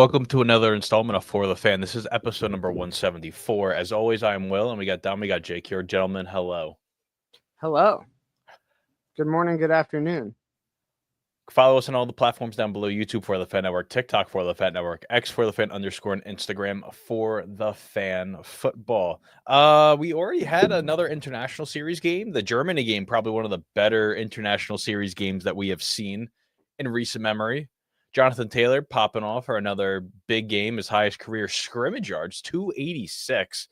Welcome to another installment of For the Fan. This is episode number 174. As always, I am Will, and we got Dom, we got Jake here. Gentlemen, hello. Hello. Good morning, good afternoon. Follow us on all the platforms down below: YouTube For the Fan Network, TikTok For the Fan Network, X For the Fan _ and Instagram For the Fan Football. We already had another international series game. The Germany game, probably one of the better international series games that we have seen in recent memory. Jonathan Taylor popping off for another big game, his highest career scrimmage yards, 286.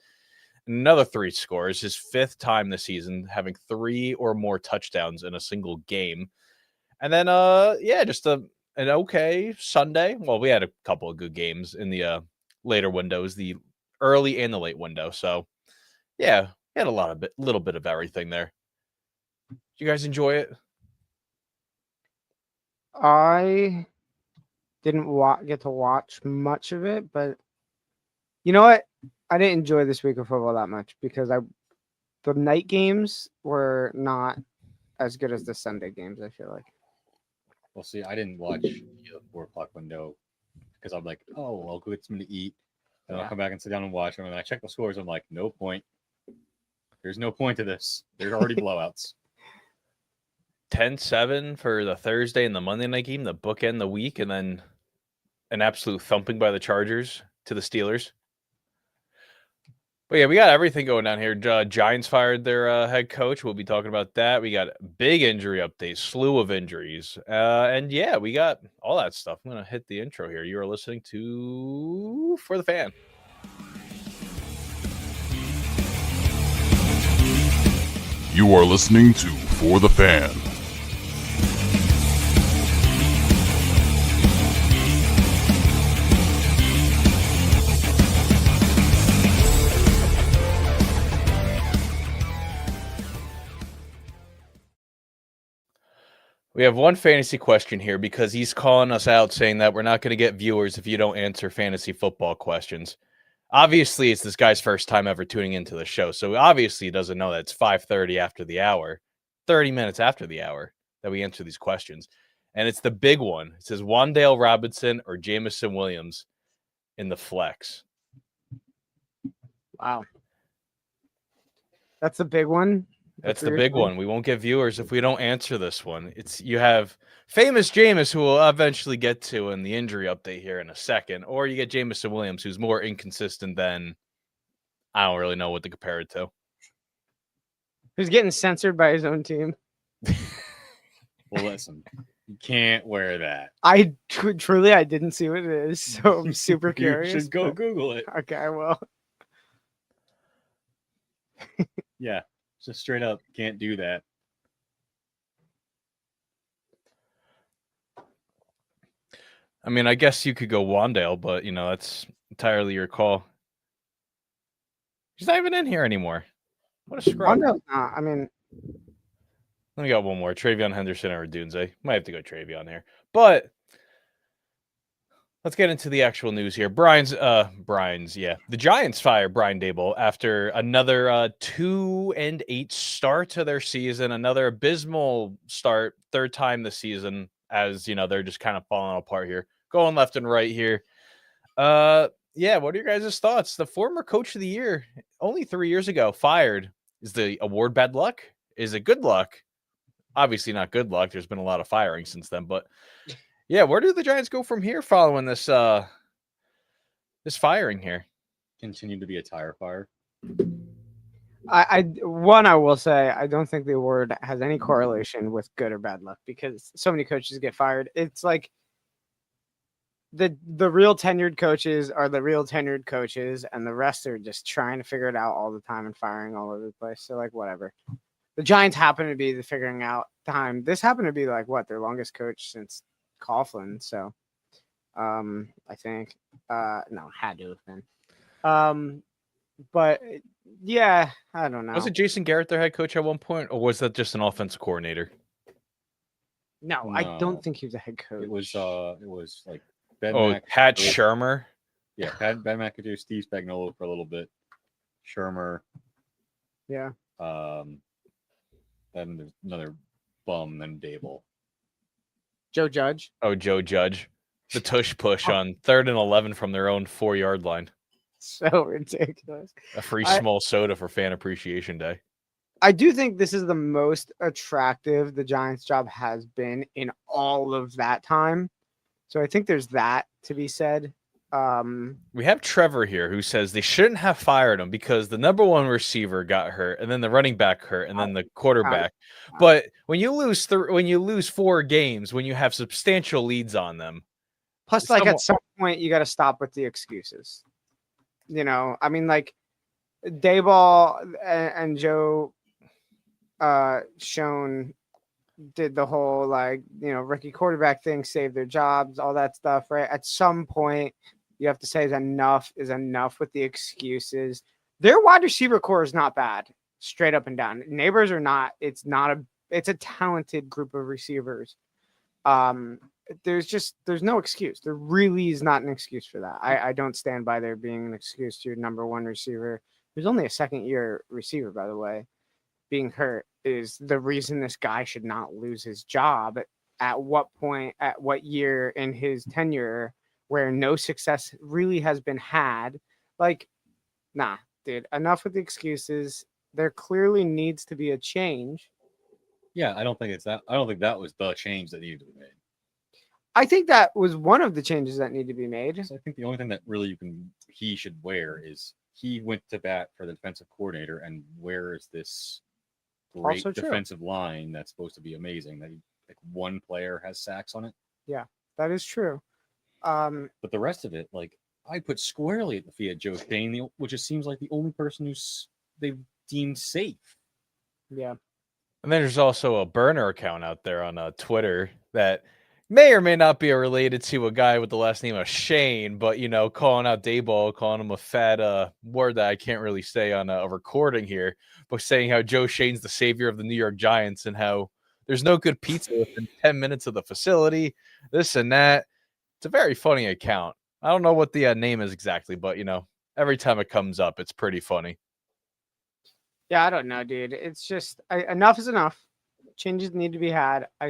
Another 3 scores, his 5th time this season, having 3 or more touchdowns in a single game. And then, just an okay Sunday. Well, we had a couple of good games in the later windows, the early and the late window. So, yeah, we had little bit of everything there. Did you guys enjoy it? I didn't get to watch much of it, but you know what? I didn't enjoy this week of football that much because the night games were not as good as the Sunday games, I feel like. Well, see, I didn't watch the 4 o'clock window because I'm like, oh, I'll go get something to eat. And I'll come back and sit down and watch them. And I check the scores. I'm like, no point. There's no point to this. There's already blowouts. 10-7 for the Thursday and the Monday night game, the bookend the week, and then an absolute thumping by the Chargers to the Steelers. But yeah, we got everything going down here. Giants fired their head coach. We'll be talking about that. We got big injury updates, slew of injuries. And yeah, we got all that stuff. I'm going to hit the intro here. You are listening to For the Fan. You are listening to For the Fan. We have one fantasy question here because he's calling us out saying that we're not going to get viewers if you don't answer fantasy football questions. Obviously, it's this guy's first time ever tuning into the show, so obviously he doesn't know that it's 5:30 after the hour, 30 minutes after the hour that we answer these questions. And it's the big one. It says Wan'Dale Robinson or Jameson Williams in the flex. Wow. That's a big one. That's the big one. We won't get viewers if we don't answer this one. You have famous Jameis, who we'll eventually get to in the injury update here in a second, or you get Jameson Williams, who's more inconsistent than I don't really know what to compare it to. Who's getting censored by his own team? Well, listen, you can't wear that. I truly I didn't see what it is, so I'm super curious. You should go Google it. Okay, I will. Yeah. Just straight up can't do that. I mean, I guess you could go Wan'Dale, but, that's entirely your call. He's not even in here anymore. What a scrub. I mean... Let me got one more. Travion Henderson or Dunze. Might have to go Travion here. But let's get into the actual news here. The Giants fired Brian Daboll after another 2-8 start to their season, another abysmal start, 3rd time this season, as they're just kind of falling apart here, going left and right here. What are your guys' thoughts? The former coach of the year, only 3 years ago, fired. Is the award bad luck? Is it good luck? Obviously not good luck. There's been a lot of firing since then, but yeah, where do the Giants go from here following this this firing here? Continue to be a tire fire. I will say I don't think the award has any correlation with good or bad luck because so many coaches get fired. It's like the real tenured coaches are the real tenured coaches, and the rest are just trying to figure it out all the time and firing all over the place. So like whatever. The Giants happen to be the figuring out time. This happened to be like their longest coach since Coughlin. So I think no, had to have been. But yeah, I don't know. Was it Jason Garrett their head coach at one point, or was that just an offensive coordinator? No, I don't think he was a head coach. It was like Ben Pat Shurmur. Yeah, Ben McAdoo, Steve Spagnuolo for a little bit. Shurmur. Yeah. Then there's another bum, then Daboll. Joe Judge. Oh, Joe Judge. the tush push on 3rd and 11 from their own 4-yard line. So ridiculous. A free I- small soda for Fan Appreciation Day. I do think this is the most attractive the Giants job has been in all of that time. So I think there's that to be said. We have Trevor here who says they shouldn't have fired him because the number one receiver got hurt, and then the running back hurt, and then the quarterback. But when you lose 4 games, when you have substantial leads on them, Plus, like at some point, you got to stop with the excuses. You know, I mean, like Dayball and Joe Schoen did the whole like, you know, rookie quarterback thing, save their jobs, all that stuff, right? At some point, you have to say enough is enough with the excuses. Their wide receiver core is not bad, straight up and down. Neighbors are not. It's a talented group of receivers. There's no excuse. There really is not an excuse for that. I don't stand by there being an excuse to your number one receiver. There's only a second-year receiver, by the way. Being hurt is the reason this guy should not lose his job. At what point, at what year in his tenure where no success really has been had? Like, nah, dude, enough with the excuses. There clearly needs to be a change. Yeah, I don't think that was the change that needed to be made. I think that was one of the changes that need to be made. So I think the only thing that really he should wear is he went to bat for the defensive coordinator, and where is this great Also true. defensive line that's supposed to be amazing? That like one player has sacks on it. Yeah, that is true. But the rest of it, like I put squarely at the feet of Joe Schoen, which just seems like the only person they've deemed safe. Yeah. and then there's also a burner account out there on Twitter that may or may not be related to a guy with the last name of Shane, but, you know, calling out Dayball, calling him a fat word that I can't really say on a recording here, but saying how Joe Shane's the savior of the New York Giants and how there's no good pizza within 10 minutes of the facility, this and that. It's a very funny account. I don't know what the name is exactly, but, you know, every time it comes up, it's pretty funny. Yeah, I don't know, dude. It's just enough is enough. Changes need to be had. I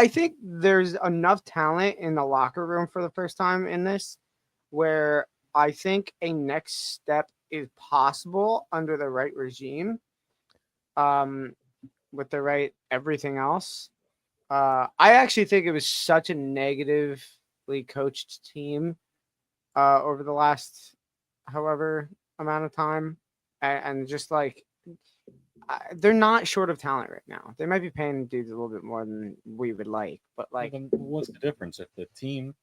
think there's enough talent in the locker room for the first time in this, where I think a next step is possible under the right regime, with the right everything else. I actually think it was such a negatively coached team over the last however amount of time, and just like. They're not short of talent right now. They might be paying dudes a little bit more than we would like, but like, Then what's the difference if the team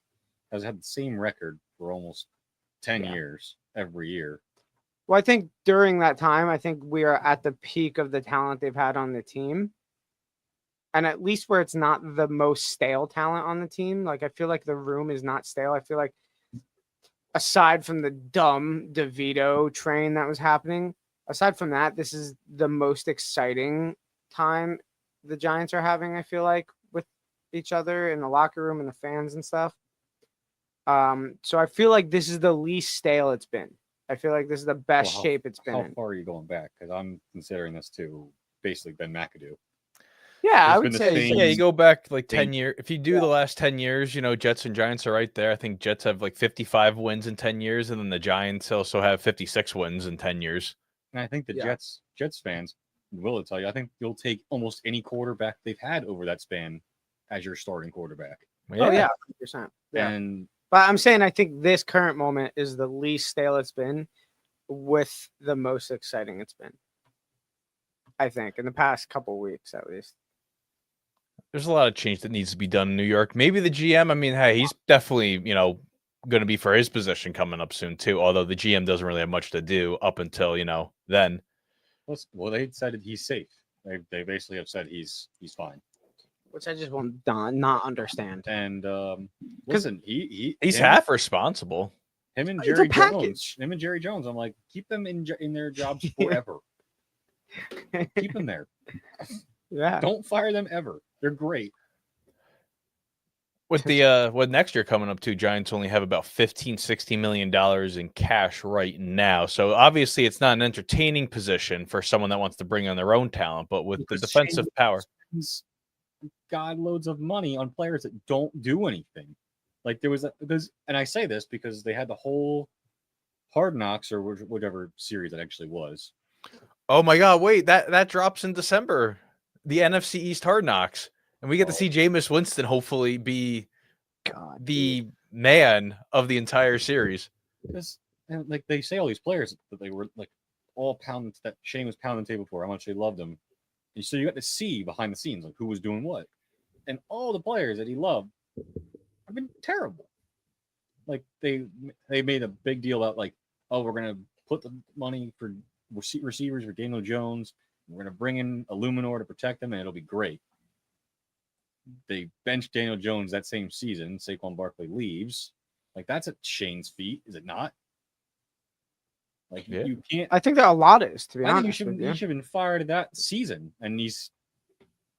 has had the same record for almost 10 years every year? well, I think during that time, I think we are at the peak of the talent they've had on the team, and at least where it's not the most stale talent on the team. Like, I feel like the room is not stale. I feel like aside from the dumb DeVito train that was happening. Aside from that, this is the most exciting time the Giants are having, I feel like, with each other in the locker room and the fans and stuff. So I feel like this is the least stale it's been. I feel like this is the best shape it's been How in. far are you going back? Because I'm considering this to basically Ben McAdoo. Yeah, I There's would been the say. same- Yeah, you go back like Same- 10 years. If you do the last 10 years, you know, Jets and Giants are right there. I think Jets have like 55 wins in 10 years, and then the Giants also have 56 wins in 10 years. And I think the Yeah. Jets fans will tell you, I think you'll take almost any quarterback they've had over that span as your starting quarterback. Oh, yeah, 100%. Yeah. And But I'm saying I think this current moment is the least stale it's been with the most exciting it's been. I think in the past couple weeks, at least. There's a lot of change that needs to be done in New York. Maybe the GM, I mean, hey, he's definitely, you know, going to be for his position coming up soon too, although the GM doesn't really have much to do up until, you know, then. well, they decided he's safe. They basically have said he's fine. Which I just will not understand. And listen, He's him, half responsible. him and It's a Jerry Jones. package. Him and Jerry Jones. I'm like, keep them in their jobs forever. Keep them there. Yeah. Don't fire them ever. They're great. With the with next year coming up too, Giants only have about $15-16 million in cash right now. So obviously it's not an entertaining position for someone that wants to bring on their own talent, but with the Because defensive Shane power. spends God loads of money on players that don't do anything. Like there was because, and I say this because they had the whole Hard Knocks or whatever series that actually was. Oh my God! Wait, that drops in December. The NFC East Hard Knocks, and we get to see Jameis Winston hopefully be God, the man of the entire series. Because and like they say, all these players that they were like all pounding that Shane was pounding the table for how much they loved him, and so you got to see behind the scenes like who was doing what, and all the players that he loved have been terrible. Like they made a big deal out like, oh, we're gonna put the money for receivers for Daniel Jones. We're gonna bring in Illuminor to protect them, and it'll be great. They benched Daniel Jones that same season. Saquon Barkley leaves. Like that's at Shane's feet, is it not? Like Yeah. you can't. I think that a lot is, to be I think honest. he with you. should have been fired that season, and he's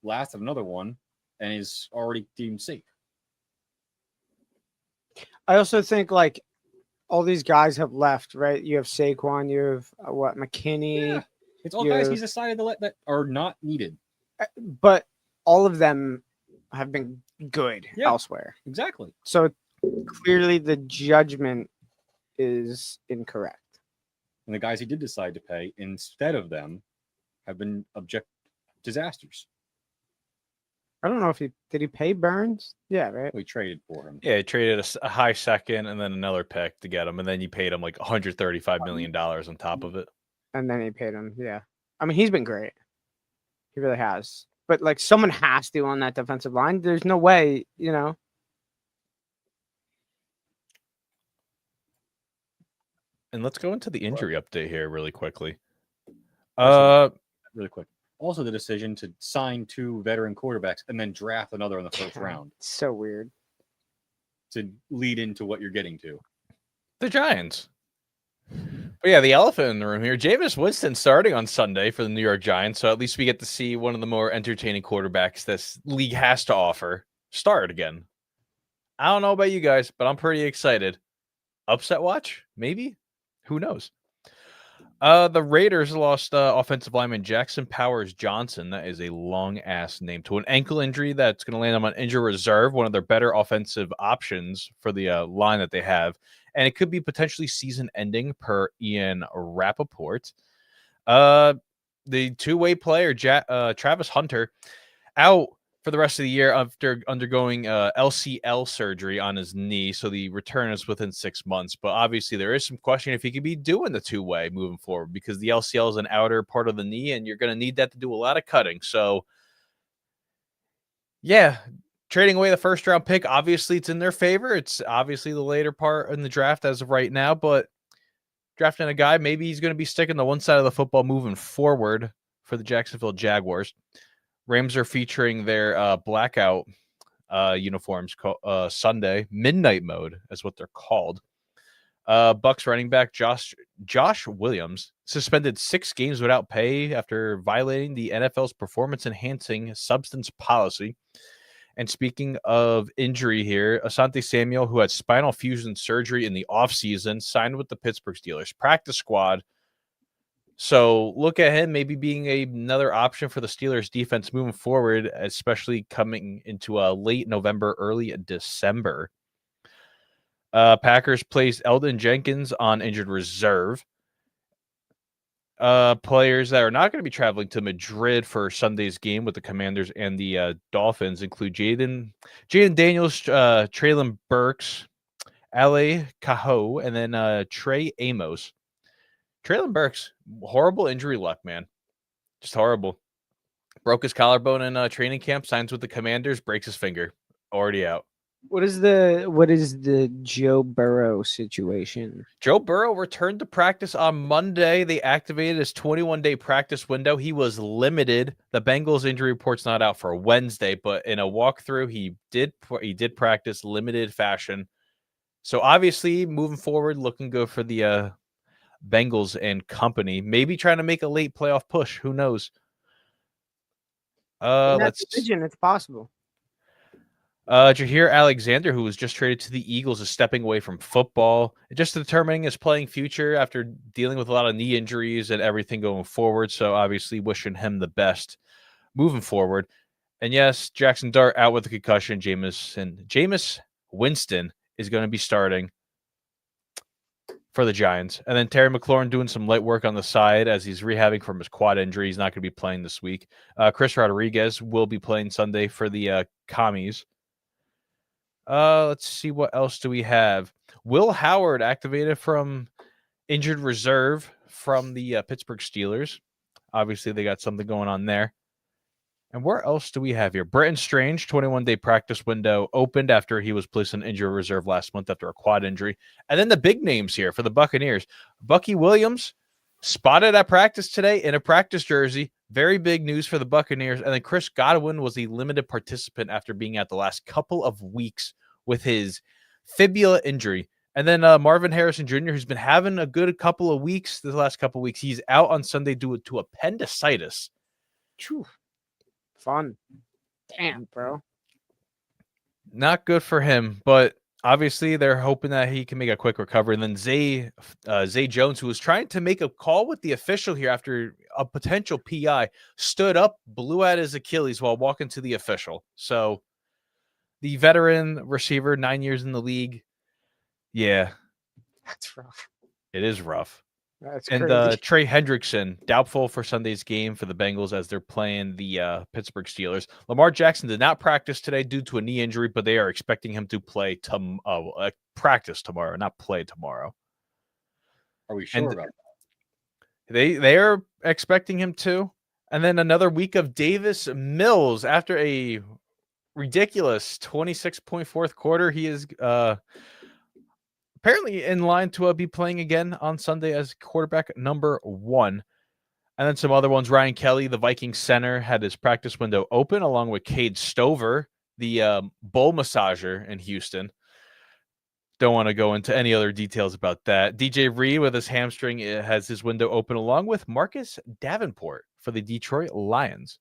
lasted another one, and is already deemed safe. I also think like all these guys have left, right? You have Saquon, you have McKinney, Yeah. It's all guys you- he's decided to let that are not needed. but all of them have been good Yeah. elsewhere. Exactly. So clearly the judgment is incorrect. And the guys he did decide to pay instead of them have been disasters. I don't know if did he pay Burns? Yeah, right. We traded for him. Yeah, he traded a high second and then another pick to get him, and then you paid him like $135 million on top of it. And then he paid him. Yeah. I mean, he's been great. He really has. But like someone has to on that defensive line. There's no way, And let's go into the injury update here really quickly. Really quick. Also, the decision to sign 2 veteran quarterbacks and then draft another in the first round So weird. to lead into what you're getting to. The Giants. But yeah, the elephant in the room here, Jameis Winston starting on Sunday for the New York Giants. So at least we get to see one of the more entertaining quarterbacks this league has to offer start again. I don't know about you guys, but I'm pretty excited. Upset watch? Maybe? Who knows? The Raiders lost offensive lineman Jackson Powers Johnson. That is a long ass name, to an ankle injury that's going to land him on injured reserve, one of their better offensive options for the line that they have. And it could be potentially season ending per Ian Rappaport. The two-way player, Travis Hunter, out for the rest of the year after undergoing LCL surgery on his knee. So the return is within 6 months. But obviously there is some question if he could be doing the two-way moving forward, because the LCL is an outer part of the knee and you're going to need that to do a lot of cutting. So yeah, trading away the first round pick, obviously it's in their favor. It's obviously the later part in the draft as of right now, but drafting a guy, maybe he's going to be sticking to one side of the football moving forward for the Jacksonville Jaguars. Rams are featuring their blackout uniforms Sunday. Midnight mode is what they're called. Bucks running back Josh Williams suspended 6 games without pay after violating the NFL's performance-enhancing substance policy. And speaking of injury here, Asante Samuel, who had spinal fusion surgery in the offseason, signed with the Pittsburgh Steelers practice squad. So look at him maybe being another option for the Steelers defense moving forward, especially coming into late November, early December. Packers placed Eldon Jenkins on injured reserve. Players that are not going to be traveling to Madrid for Sunday's game with the Commanders and the Dolphins include Jaden Daniels, Treylon Burks, Ale Cajo, and then Trey Amos. Treylon Burks, horrible injury luck, man. Just horrible. Broke his collarbone in training camp, signs with the Commanders, breaks his finger. Already out. What is the Joe Burrow situation? Joe Burrow returned to practice on Monday. They activated his 21-day practice window. He was limited. The Bengals injury report's not out for Wednesday, but in a walkthrough, he did practice limited fashion. So obviously, moving forward, looking good for the Bengals and company. Maybe trying to make a late playoff push. Who knows? In that Let's. division, it's possible. Jaheir Alexander, who was just traded to the Eagles, is stepping away from football, just determining his playing future after dealing with a lot of knee injuries and everything going forward. So obviously wishing him the best moving forward. And yes, Jackson Dart out with a concussion. Jameis Winston is going to be starting for the Giants. And then Terry McLaurin doing some light work on the side as he's rehabbing from his quad injury. He's not going to be playing this week. Chris Rodriguez will be playing Sunday for the Commies. Let's see, what else do we have? Will Howard activated from injured reserve from the Pittsburgh Steelers. Obviously, they got something going on there. And where else do we have here? Britton Strange, 21-day practice window opened after he was placed on injured reserve last month after a quad injury. And then the big names here for the Buccaneers. Bucky Williams spotted at practice today in a practice jersey. Very big news for the Buccaneers. And then Chris Godwin was a limited participant after being out the last couple of weeks with his fibula injury. And then Marvin Harrison Jr., who's been having a good couple of weeks, the last couple of weeks, he's out on Sunday due to appendicitis. Phew. Fun. Damn, bro. Not good for him, but obviously they're hoping that he can make a quick recovery. And then Zay Jones, who was trying to make a call with the official here after a potential PI, stood up, blew out his Achilles while walking to the official. So the veteran receiver, 9 years in the league, yeah, That's rough. it is rough. That's And crazy. Trey Hendrickson, doubtful for Sunday's game for the Bengals as they're playing the Pittsburgh Steelers. Lamar Jackson did not practice today due to a knee injury, but they are expecting him to play practice tomorrow, not play tomorrow. Are we sure And about that? They are expecting him to. And then another week of Davis Mills after a ridiculous 26.4th quarter. He is apparently in line to be playing again on Sunday as quarterback number 1. And then some other ones. Ryan Kelly, the Vikings center, had his practice window open along with Cade Stover, the bull massager in Houston. Don't want to go into any other details about that. DJ Reed with his hamstring has his window open along with Marcus Davenport for the Detroit Lions.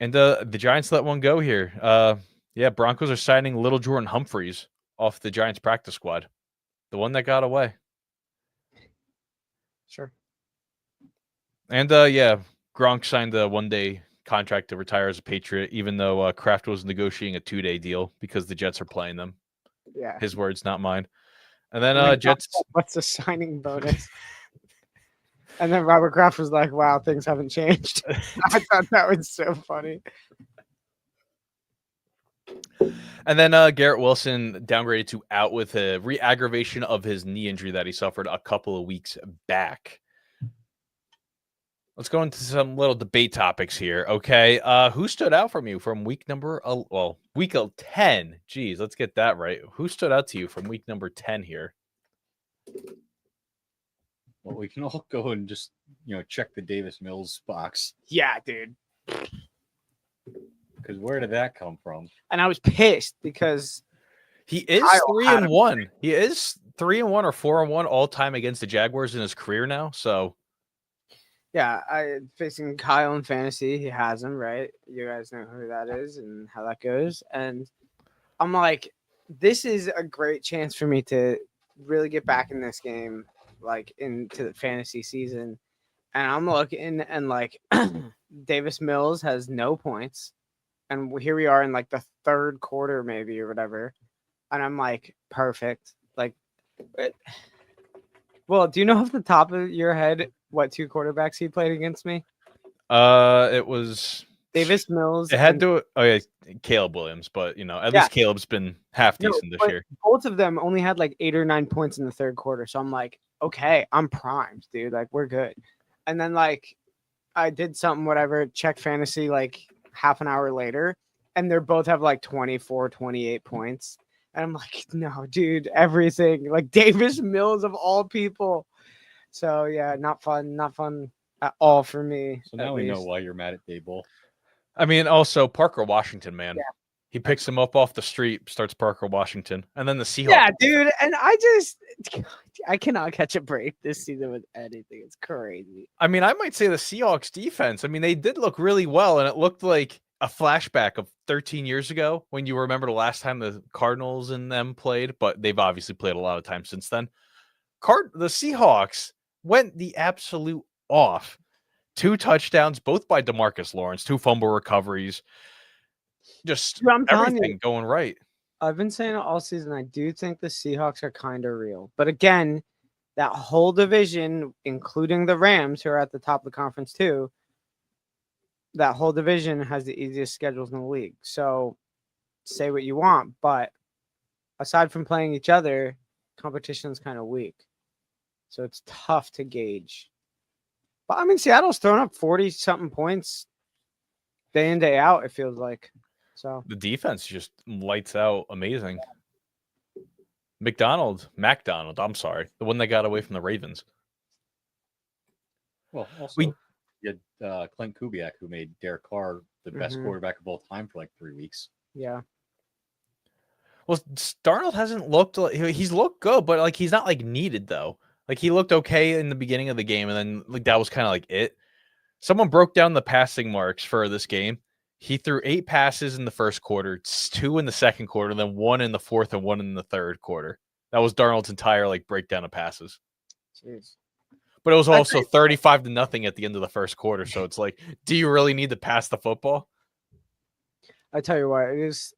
And the Giants let one go here. Broncos are signing little Jordan Humphreys off the Giants practice squad. The one that got away. Sure. And Gronk signed a 1-day contract to retire as a Patriot, even though Kraft was negotiating a 2-day deal because the Jets are playing them. Yeah. His words, not mine. And then I mean, Jets. What's the signing bonus? And then Robert Kraft was like, wow, things haven't changed. I thought that was so funny. And then Garrett Wilson downgraded to out with a re-aggravation of his knee injury that he suffered a couple of weeks back. Let's go into some little debate topics here. Okay. Who stood out from you from week 10? Geez, let's get that right. Who stood out to you from week number 10 here? Well, we can all go and just, check the Davis Mills box. Yeah, dude. Because where did that come from? And I was pissed because He is Kyle had him. 3-1. He is 3-1 or 4-1 all time against the Jaguars in his career now. So yeah, facing Kyle in fantasy, he has him, right? You guys know who that is and how that goes. And I'm like, this is a great chance for me to really get back in this game, like into the fantasy season. And I'm looking and like Davis Mills has no points. And here we are in like the third quarter, maybe, or whatever. And I'm like, perfect. Like, well, do you know off the top of your head what 2 quarterbacks he played against me? it was Davis Mills. It had and- to. Oh yeah, Caleb Williams, but at least Caleb's been half No, decent this but year. both of them only had like 8 or 9 points in the third quarter. So I'm like, okay, I'm primed, dude. Like, we're good. And then like I did something, whatever, check fantasy like half an hour later, and they both have like 24, 28 points. And I'm like, no, dude, everything. Like Davis Mills of all people. So yeah, not fun at all for me. So now we know why you're mad at Daboll. I mean, also Parker Washington, man. Yeah. He picks him up off the street, starts Parker Washington, and then the Seahawks. Yeah, dude. And I cannot catch a break this season with anything. It's crazy. I mean, I might say the Seahawks defense. I mean, they did look really well, and it looked like a flashback of 13 years ago when you remember the last time the Cardinals and them played, but they've obviously played a lot of times since then. The Seahawks went the absolute off. 2 touchdowns, both by DeMarcus Lawrence, 2 fumble recoveries. just Dude, I'm telling everything you, going right. I've been saying it all season. I do think the Seahawks are kind of real. But again, that whole division, including the Rams, who are at the top of the conference too, that whole division has the easiest schedules in the league. So say what you want, but aside from playing each other, competition is kind of weak. So it's tough to gauge. But I mean, Seattle's thrown up 40-something points day in, day out, it feels like. So The defense just lights out amazing. McDonald, I'm sorry. The one that got away from the Ravens. Well, also, We- you had Clint Kubiak, who made Derek Carr the best Mhm. quarterback of all time for like 3 weeks. yeah. Well, Darnold hasn't looked like he's looked good, but like he's not like needed though. Like he looked okay in the beginning of the game, and then like that was kind of like it. Someone broke down the passing marks for this game. He threw 8 passes in the first quarter, 2 in the second quarter, then 1 in the fourth and 1 in the third quarter. That was Darnold's entire like breakdown of passes. Jeez. But it was I also 35-0 at the end of the first quarter. So it's like, do you really need to pass the football? I tell you what, it is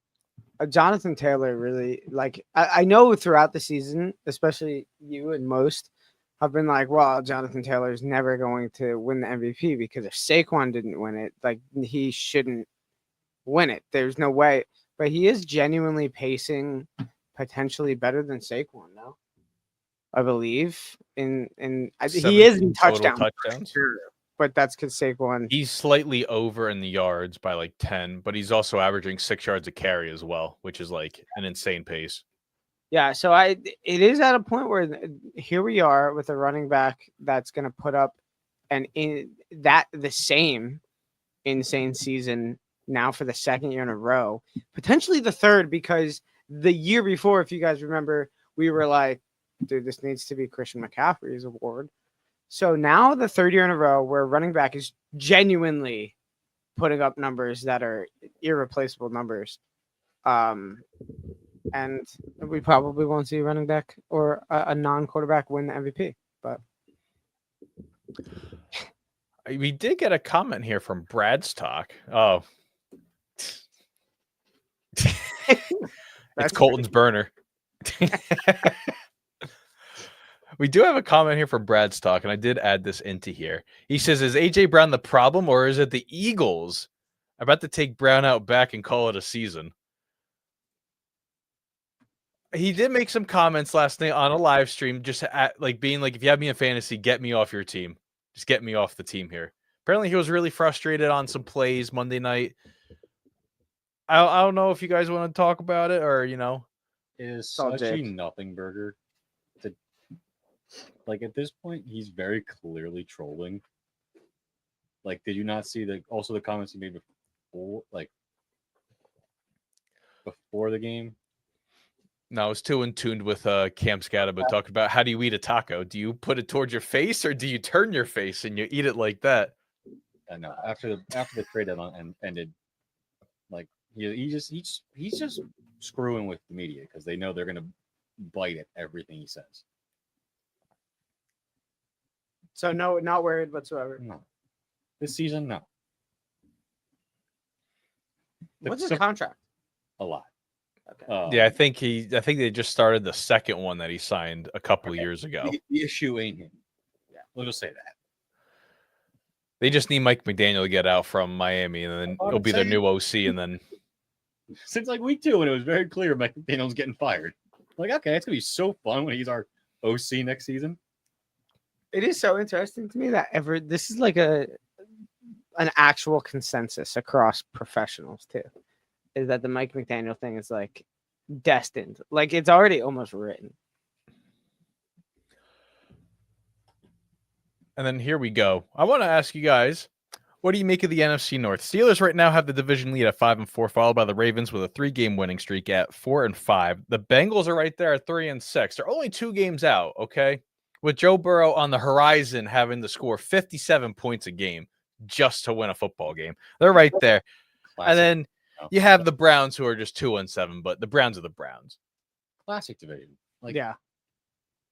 Jonathan Taylor really like I know throughout the season, especially you and most have been like, well, Jonathan Taylor is never going to win the MVP because if Saquon didn't win it, like he shouldn't win it. There's no way. But he is genuinely pacing potentially better than Saquon now. I believe he is 17 in total touchdowns. But that's because Saquon. He's slightly over in the yards by like 10, but he's also averaging 6 yards a carry as well, which is like an insane pace. Yeah, so it is at a point where here we are with a running back that's going to put up the same insane season now for the second year in a row, potentially the third, because the year before, if you guys remember, we were like, dude, this needs to be Christian McCaffrey's award. So now the third year in a row where running back is genuinely putting up numbers that are irreplaceable numbers. And we probably won't see a running back or a non-quarterback win the MVP. But We did get a comment here from Brad's Talk. Oh. It's Colton's burner. We do have a comment here from Brad's Talk, and I did add this into here. He says, is A.J. Brown the problem, or is it the Eagles about to take Brown out back and call it a season? He did make some comments last night on a live stream, just being like, if you have me in fantasy, get me off your team. Just get me off the team here. Apparently, he was really frustrated on some plays Monday night. I don't know if you guys want to talk about it or, Is all such a Jake. nothing burger. Like at this point, he's very clearly trolling. Like, did you not see the comments he made before the game? No, I was too in tuned with Cam Scatterbo talking about how do you eat a taco? Do you put it towards your face or do you turn your face and you eat it like that? No, after the trade deadline ended, like he's just screwing with the media because they know they're gonna bite at everything he says. so no, not worried whatsoever. No, this season, no. What's his contract? A lot. Okay. Yeah, I think they just started the second one that he signed a couple of years ago. The issue ain't him. Yeah, we'll just say that. They just need Mike McDaniel to get out from Miami, and then I'm it'll be their saying- new OC, and then Since like week 2, when it was very clear Mike McDaniel's getting fired. Like, okay, it's gonna be so fun when he's our OC next season. It is so interesting to me that this is like an actual consensus across professionals too, is that the Mike McDaniel thing is like destined, like it's already almost written. And then here we go. I want to ask you guys, what do you make of the NFC North? Steelers right now have the division lead at 5-4, followed by the Ravens with a 3-game winning streak at 4-5. The Bengals are right there at 3-6. They're only 2 games out, okay? With Joe Burrow on the horizon having to score 57 points a game just to win a football game. They're right there. Classic, And then you have the Browns who are just 2-7, but the Browns are the Browns. classic division. Like, Yeah,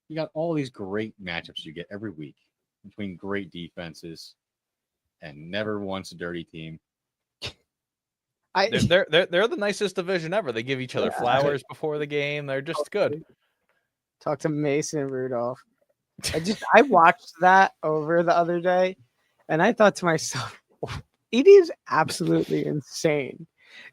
you got all these great matchups you get every week between great defenses and never once a dirty team. They're the nicest division ever. They give each other Yeah. flowers before the game. They're just good. Talk to Mason Rudolph. I watched that over the other day, and I thought to myself, it is absolutely insane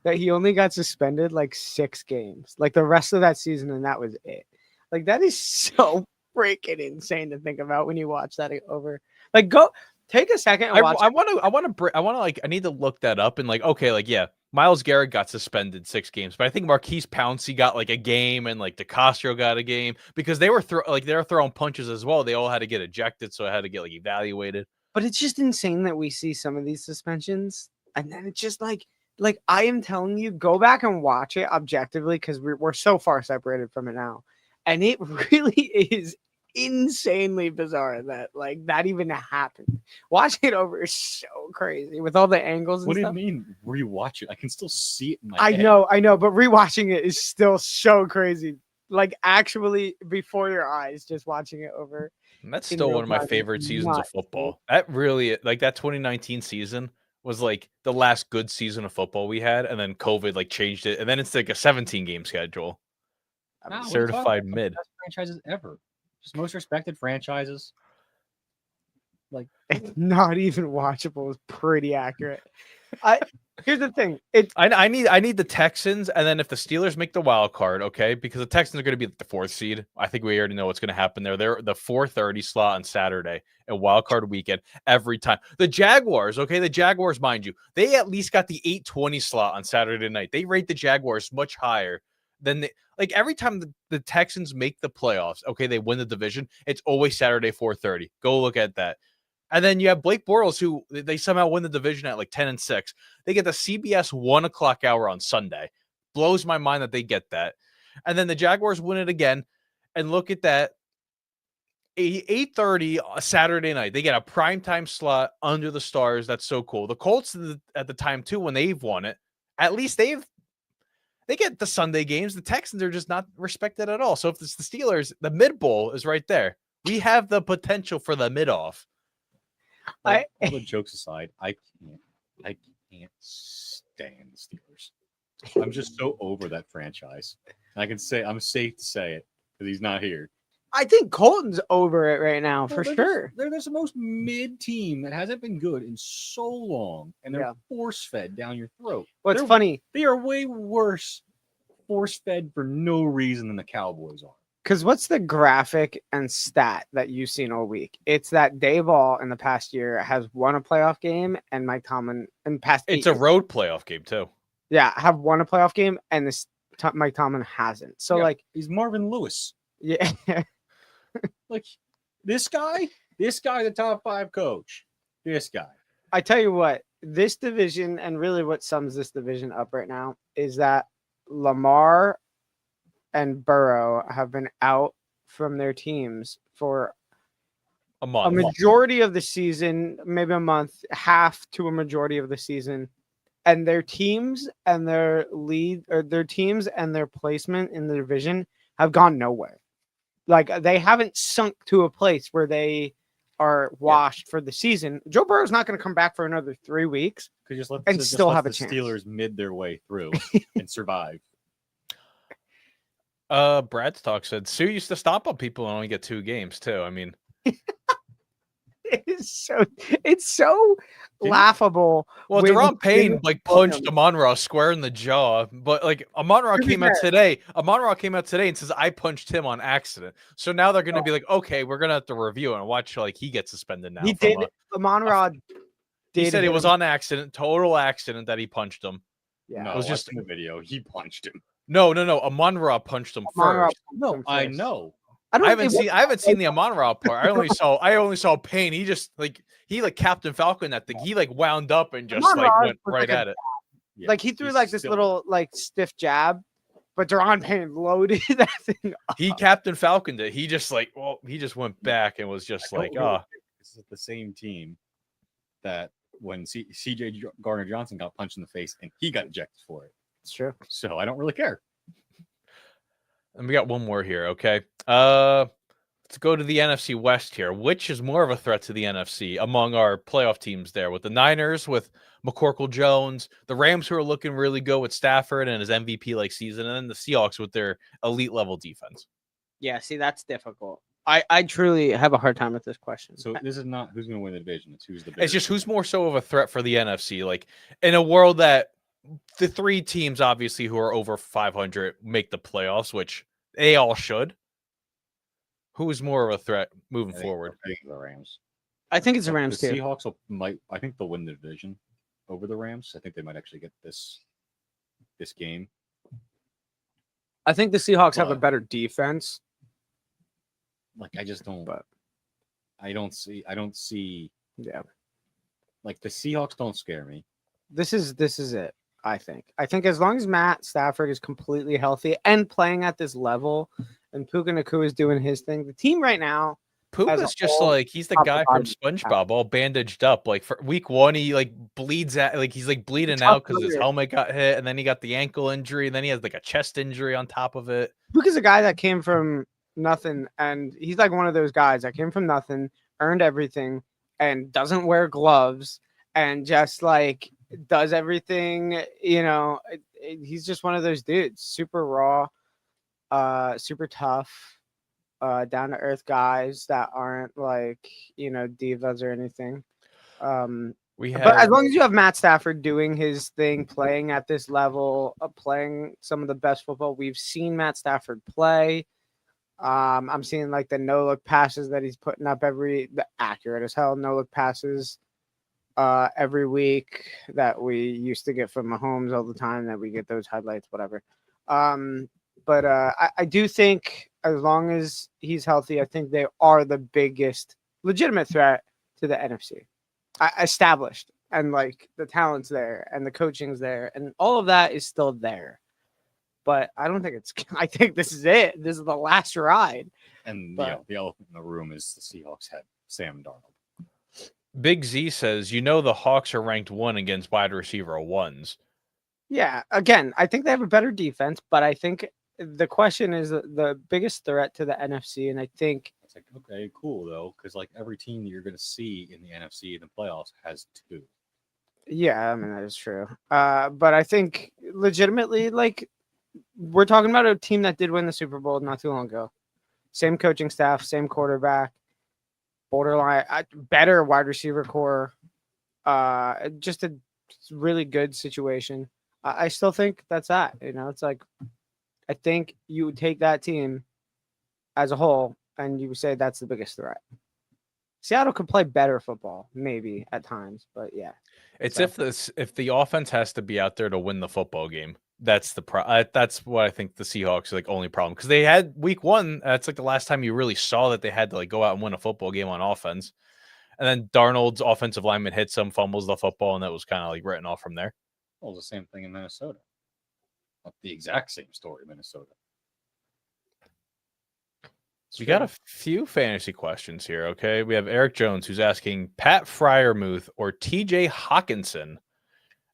that he only got suspended like 6 games, like the rest of that season, and that was it. Like that is so freaking insane to think about when you watch that over. Like, go take a second and watch. I need to look that up and okay, yeah, Myles Garrett got suspended 6 games, but I think Marquise Pouncey got like a game and like DeCastro got a game because they were throwing punches as well. They all had to get ejected, so I had to get evaluated. But it's just insane that we see some of these suspensions, and then it's just like I am telling you, go back and watch it objectively because we're so far separated from it now, and it really is insanely bizarre that that even happened. Watching it over is so crazy with all the angles. And What do you stuff. mean rewatch it? I can still see it in my I head. know, but rewatching it is still so crazy. Like actually before your eyes, just watching it over. And that's In still real one of my time, favorite it's seasons of nuts, football. That really that 2019 season was the last good season of football we had, and then COVID changed it, and then it's a 17 game schedule. Nah, what are you talking Certified about? mid. Best franchises ever. Just most respected franchises. It's not even watchable. It's pretty accurate. Here's the thing. I need the Texans, and then if the Steelers make the wild card, okay, because the Texans are going to be the 4th seed. I think we already know what's going to happen there. They're the 4:30 slot on Saturday, a wild card weekend every time. The Jaguars, mind you, they at least got the 8:20 slot on Saturday night. They rate the Jaguars much higher than every time the Texans make the playoffs. Okay, they win the division. It's always Saturday 4:30. Go look at that. And then you have Blake Bortles, who they somehow win the division at 10-6. They get the CBS 1 o'clock hour on Sunday. Blows my mind that they get that. And then the Jaguars win it again. And look at that. 8:30 Saturday night. They get a primetime slot under the stars. That's so cool. The Colts at the time, too, when they've won it, at least they get the Sunday games. The Texans are just not respected at all. So if it's the Steelers, the mid bowl is right there. We have the potential for the mid off. All the jokes aside, I can't stand the Steelers. I'm just so over that franchise. I'm safe to say it because he's not here. I think Colton's over it right now for sure. They're the most mid team that hasn't been good in so long, and they're force fed down your throat. What's funny? They are way worse force fed for no reason than the Cowboys are. Because what's the graphic and stat that you've seen all week? It's that Dayball in the past year has won a playoff game, and Mike Tomlin in past. It's a road playoff game too. Yeah, have won a playoff game, and Mike Tomlin hasn't. So he's Marvin Lewis. Yeah, this guy, the top 5 coach. This guy. I tell you what, this division and really what sums this division up right now is that Lamar and Burrow have been out from their teams for a month, a majority of the season, maybe a month, half to a majority of the season, and their teams and their placement in the division have gone nowhere. They haven't sunk to a place where they are washed for the season. Joe Burrow's not going to come back for another 3 weeks and still have a chance. Steelers mid their way through and survive. Brad's talk said Sue used to stomp on people and only get 2 games too. I mean, it's so laughable. Well, Deron Payne punched Amon-Ra square in the jaw, but Amon-Ra came out today. Amon-Ra came out today and says I punched him on accident. So now they're going to be like, okay, we're going to have to review and watch he gets suspended now. He did. Amon-Ra he said it was on accident, total accident that he punched him. Yeah, no, it was just in the video. He punched him. No. Amon-Ra punched him first. No, I know. I haven't seen the Amon-Ra part. I only saw Payne. He just he Captain Falcon that thing. He wound up and just went right at it. Yeah, he threw this little stiff jab, but Deron Payne loaded that thing up. He Captain Falconed it. He just he just went back and was just This is the same team that when CJ Gardner-Johnson got punched in the face and he got ejected for it. It's true. So I don't really care. And we got one more here, okay? Let's let's go to the NFC West here. Which is more of a threat to the NFC among our playoff teams there? With the Niners, with McCorkle Jones, the Rams who are looking really good with Stafford and his MVP-like season, and then the Seahawks with their elite-level defense. Yeah, see, that's difficult. I truly have a hard time with this question. So this is not who's going to win the division. It's who's the bigger It's just team. who's more so of a threat for the NFC. Like in a world that the three teams, obviously, who are over 500 make the playoffs, which they all should. Who is more of a threat moving forward? I think the Rams. I think it's the Rams The too. Seahawks I think they'll win the division over the Rams. I think they might actually get this game. I think the Seahawks have a But- better defense. Like I just don't. But- I don't see. Yeah. Like the Seahawks don't scare me. This is it. I think as long as Matt Stafford is completely healthy and playing at this level, and Puka Nacua is doing his thing, the team right now. Puka's just whole like he's the top to guy from bottom SpongeBob, all bandaged up. Like for week 1, he like bleeds out, like he's like bleeding tough out because his player. helmet got hit, and then he got the ankle injury, and then he has like a chest injury on top of it. Puka's a guy that came from nothing, and he's like one of those guys that came from nothing, earned everything, and doesn't wear gloves, and just like does everything. He's just one of those dudes, super raw, super tough, down to earth guys that aren't like divas or anything. We But as have long as you have Matt Stafford doing his thing, playing at this level, playing some of the best football we've seen Matt Stafford play. I'm seeing like the no-look passes that he's putting up the accurate as hell no-look passes every week that we used to get from Mahomes all the time, that we get those highlights, whatever. But I do think as long as he's healthy, I think they are the biggest legitimate threat to the NFC. Established, and like the talent's there and the coaching's there and all of that is still there. But I don't think I think this is it. This is the last ride. And But- the elephant in the room is the Seahawks had Sam Darnold. Big Z says, the Hawks are ranked 1 against wide receiver 1s. Yeah, again, I think they have a better defense, but I think the question is the biggest threat to the NFC, and I think It's like, okay, cool though, because like every team that you're going to see in the NFC in the playoffs has 2. yeah, I mean that is true. But I think legitimately, like we're talking about a team that did win the Super Bowl not too long ago. Same coaching staff, same quarterback, borderline better wide receiver core. Just a really good situation. I still think that's that. It's like I think you would take that team as a whole and you would say that's the biggest threat. Seattle could play better football, maybe at times, but yeah. It's So- if the offense has to be out there to win the football game. That's that's what I think the Seahawks like only problem, because they had week 1. That's like the last time you really saw that they had to like go out and win a football game on offense. And then Darnold's offensive lineman hits him, fumbles the football, and that was kind of like written off from there. Well, the same thing in Minnesota. Not the exact same story, Minnesota. We got a few fantasy questions here. Okay, we have Eric Jones who's asking Pat Fryermuth or TJ Hawkinson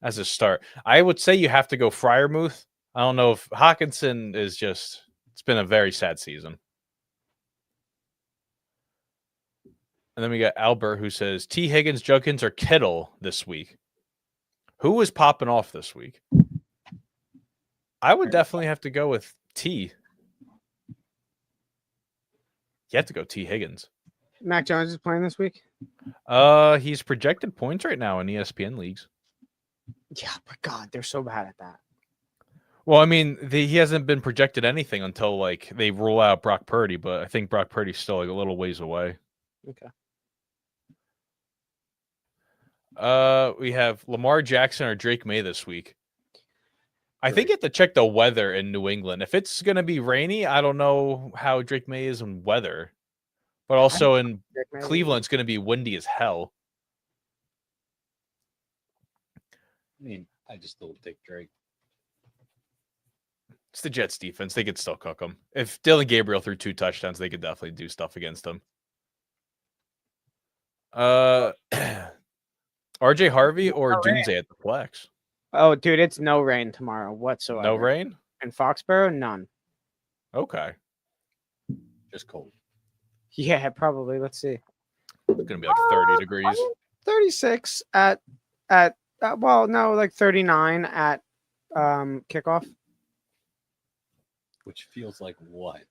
as a start. I would say you have to go Fryermuth. I don't know if Hawkinson is just. It's been a very sad season. And then we got Albert who says T. Higgins, Judkins, or Kittle this week. Who is popping off this week? I would definitely have to go with T. You have to go T. Higgins. Mac Jones is playing this week. He's projected points right now in ESPN leagues. Yeah, but God, they're so bad at that. Well, I mean, he hasn't been projected anything until like they rule out Brock Purdy, but I think Brock Purdy's still like a little ways away. Okay. We have Lamar Jackson or Drake May this week. I think you have to check the weather in New England. If it's going to be rainy, I don't know how Drake May is in weather. But also in Drake May. Cleveland, it's going to be windy as hell. I mean, I just still take Drake. It's the Jets defense. They could still cook them. If Dylan Gabriel threw 2 touchdowns, they could definitely do stuff against them. RJ Harvey or Dunze at the flex? Oh, dude, it's no rain tomorrow whatsoever. No rain? In Foxborough, none. Okay. Just cold. Yeah, probably. Let's see. It's gonna be like 30 degrees. 36 at well, no, like 39 at kickoff. Which feels like what?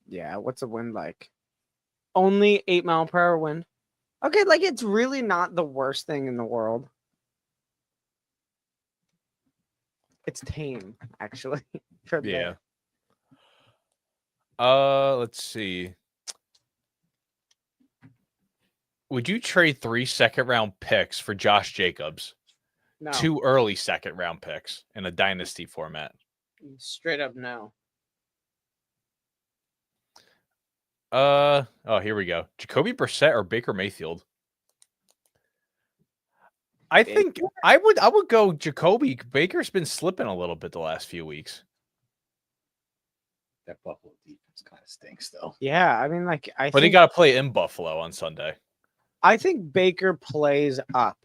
Yeah, what's the wind like? Only 8 mile per hour wind. Okay, like it's really not the worst thing in the world. It's tame, actually. For Yeah. there. Let's see. Would you trade 3 second-round picks for Josh Jacobs? No, 2 early second-round picks in a dynasty format. straight up no. Oh, here we go. Jacoby Brissett or Baker Mayfield? I think I would go Jacoby. Baker's been slipping a little bit the last few weeks. That Buffalo defense kind of stinks, though. Yeah, I mean, like But he got to play in Buffalo on Sunday. I think Baker plays up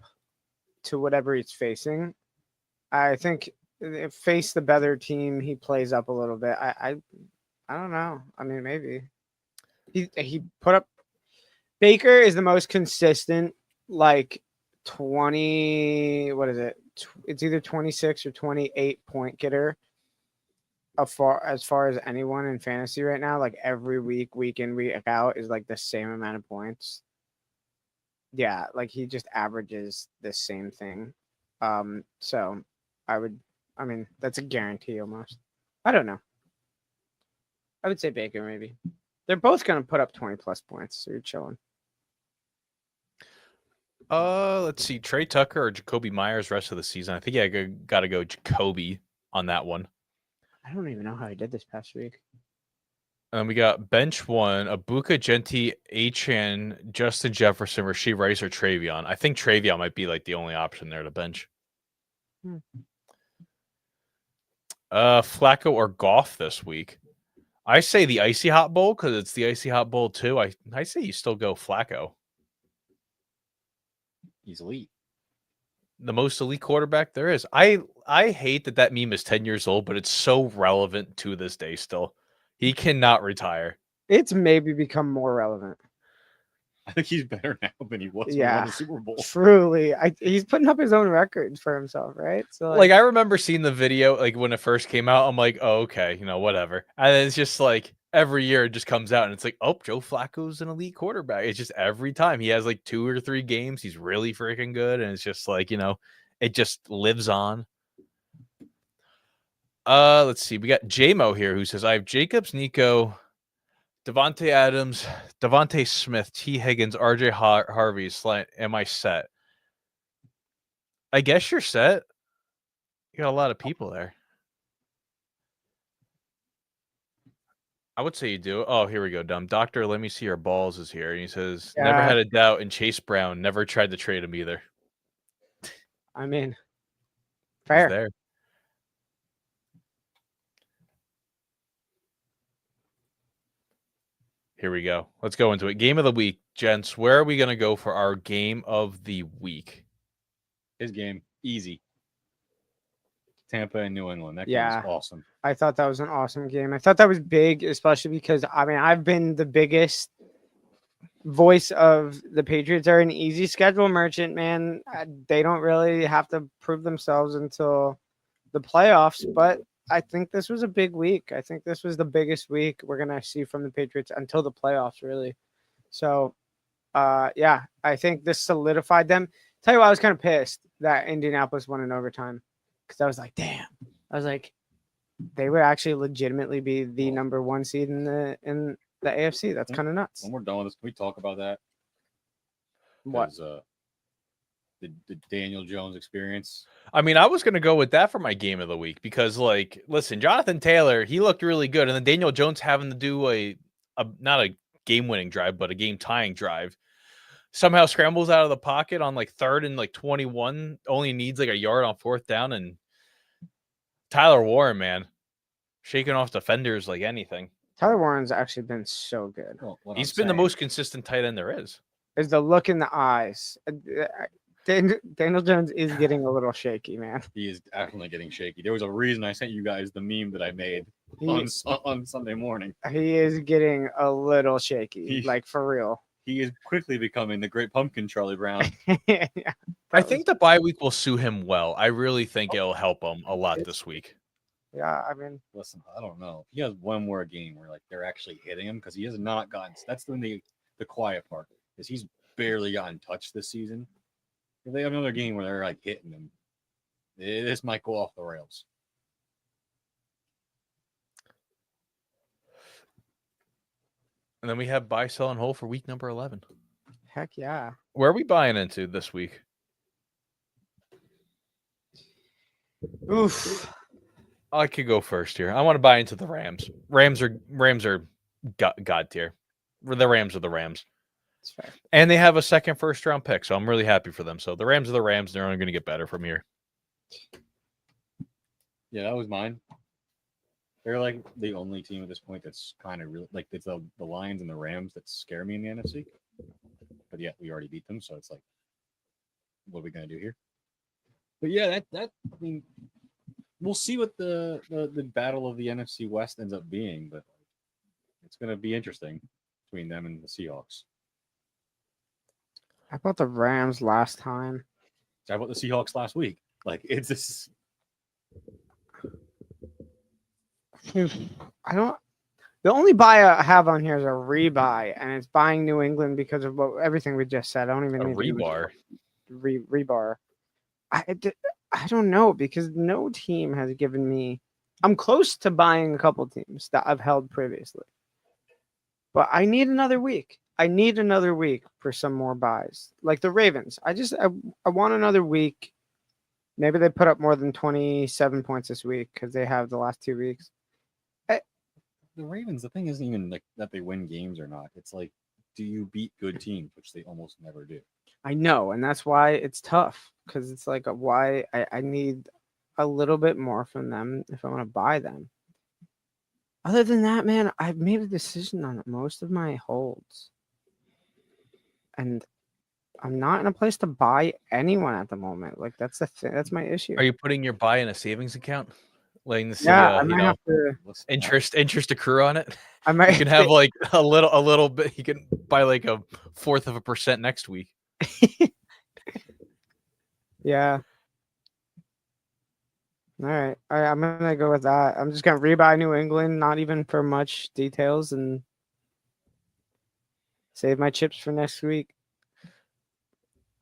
to whatever he's facing. I think if face the better team, he plays up a little bit. I don't know. I mean, maybe he put up. Baker is the most consistent, like 20. What is it? It's either 26 or 28 point getter. As far as anyone in fantasy right now, like every week in, week out, is like the same amount of points. Yeah, like he just averages the same thing. So I mean, that's a guarantee almost. I don't know. I would say Baker maybe. They're both going to put up 20 plus points, so you're chilling. Let's see. Trey Tucker or Jacoby Myers rest of the season. I think I got to go Jacoby on that one. I don't even know how he did this past week. And then we got bench 1, Abuka, Genti, Achan, Justin Jefferson, Rashee Rice, or Travion. I think Travion might be like the only option there to bench. Flacco or Goff this week. I say the Icy Hot Bowl because it's the Icy Hot Bowl too. I say you still go Flacco. He's elite. The most elite quarterback there is. I hate that meme is 10 years old, but it's so relevant to this day still. He cannot retire. It's maybe become more relevant. I think he's better now than he was when he Yeah. won the Super Bowl. Truly, he's putting up his own records for himself, right? So Like I remember seeing the video like when it first came out. I'm like, oh, okay, whatever. And then it's just like every year it just comes out and it's like, oh, Joe Flacco's an elite quarterback. It's just every time he has like 2 or 3 games, he's really freaking good, and it's just like it just lives on. Let's see. We got JMO here who says I have Jacobs, Nico, Devontae Adams, Devontae Smith, T. Higgins, RJ Harvey. Am I set? I guess you're set. You got a lot of people there. I would say you do. Oh, here we go, dumb. Doctor, let me see your balls is here. And he says, never Yeah. had a doubt in Chase Brown. Never tried to trade him either. I mean, He's fair. there. Here we go. Let's go into it. Game of the week, gents. Where are we going to go for our game of the week? His game, easy. Tampa and New England. That game Yeah. is awesome. I thought that was an awesome game. I thought that was big, especially because I mean I've been the biggest voice of the Patriots are an easy schedule merchant, man. They don't really have to prove themselves until the playoffs, but I think this was a big week. I think this was the biggest week we're gonna see from the Patriots until the playoffs, really. So, yeah, I think this solidified them. Tell you what, I was kind of pissed that Indianapolis won in overtime because I was like, damn. I was like, they would actually legitimately be the number 1 seed in the AFC. That's kind of nuts. When we're done with this, can we talk about that? What? 'Cause, the Daniel Jones experience. I mean, I was going to go with that for my game of the week because, like, listen, Jonathan Taylor, he looked really good. And then Daniel Jones having to do a not a game-winning drive, but a game-tying drive. Somehow scrambles out of the pocket on, like, 3rd and, like, 21. Only needs, like, a yard on 4th down. And Tyler Warren, man, shaking off defenders like anything. Tyler Warren's actually been so good. Well, what He's I'm been the saying- most consistent tight end there is. Is the look in the eyes. Daniel Jones is getting a little shaky, man. He is definitely getting shaky. There was a reason I sent you guys the meme that I made on Sunday morning. He is getting a little shaky, He- like for real. He is quickly becoming the Great Pumpkin, Charlie Brown. Yeah, I that think the bye week will suit him well. I really think it'll help him a lot It's- this week. yeah, I mean, Listen, I don't know. He has one more game where like they're actually hitting him because he has not gotten. That's the quiet part is he's barely gotten touched this season. If they have another game where they're like hitting him, this might go off the rails. And then we have buy, sell, and hold for week number 11. heck yeah. Where are we buying into this week? Oof. I could go first here. I want to buy into the Rams. Rams are god tier. The Rams are the Rams. It's fair. And they have a second first round pick, so I'm really happy for them. So the Rams are the Rams. They're only going to get better from here. Yeah, that was mine. They're like the only team at this point that's kind of really like it's the Lions and the Rams that scare me in the NFC. But yet we already beat them, so it's like, what are we gonna do here? But yeah, that I mean, we'll see what the battle of the NFC West ends up being, but it's gonna be interesting between them and the Seahawks. I bought the Rams last time. I bought the Seahawks last week. Like it's this. I don't. The only buy I have on here is a rebuy, and it's buying New England because of everything we just said. I don't even A need to rebar. rebar. I don't know because no team has given me. I'm close to buying a couple teams that I've held previously, but I need another week. I need another week for some more buys, like the Ravens. I want another week. Maybe they put up more than 27 points this week because they have the last 2 weeks. The Ravens, the thing isn't even like that they win games or not. It's like, do you beat good teams, which they almost never do. I know, and that's why it's tough because it's like why I need a little bit more from them if I want to buy them. Other than that, man, I've made a decision on most of my holds, and I'm not in a place to buy anyone at the moment. Like that's the thing. That's my issue. Are you putting your buy in a savings account? Letting the Yeah, I you might know, have to. Listen, interest accrue on it? I might You can have like a little bit. You can buy like 1/4% next week. Yeah. All right. I'm gonna go with that. I'm just gonna rebuy New England, not even for much details, and save my chips for next week.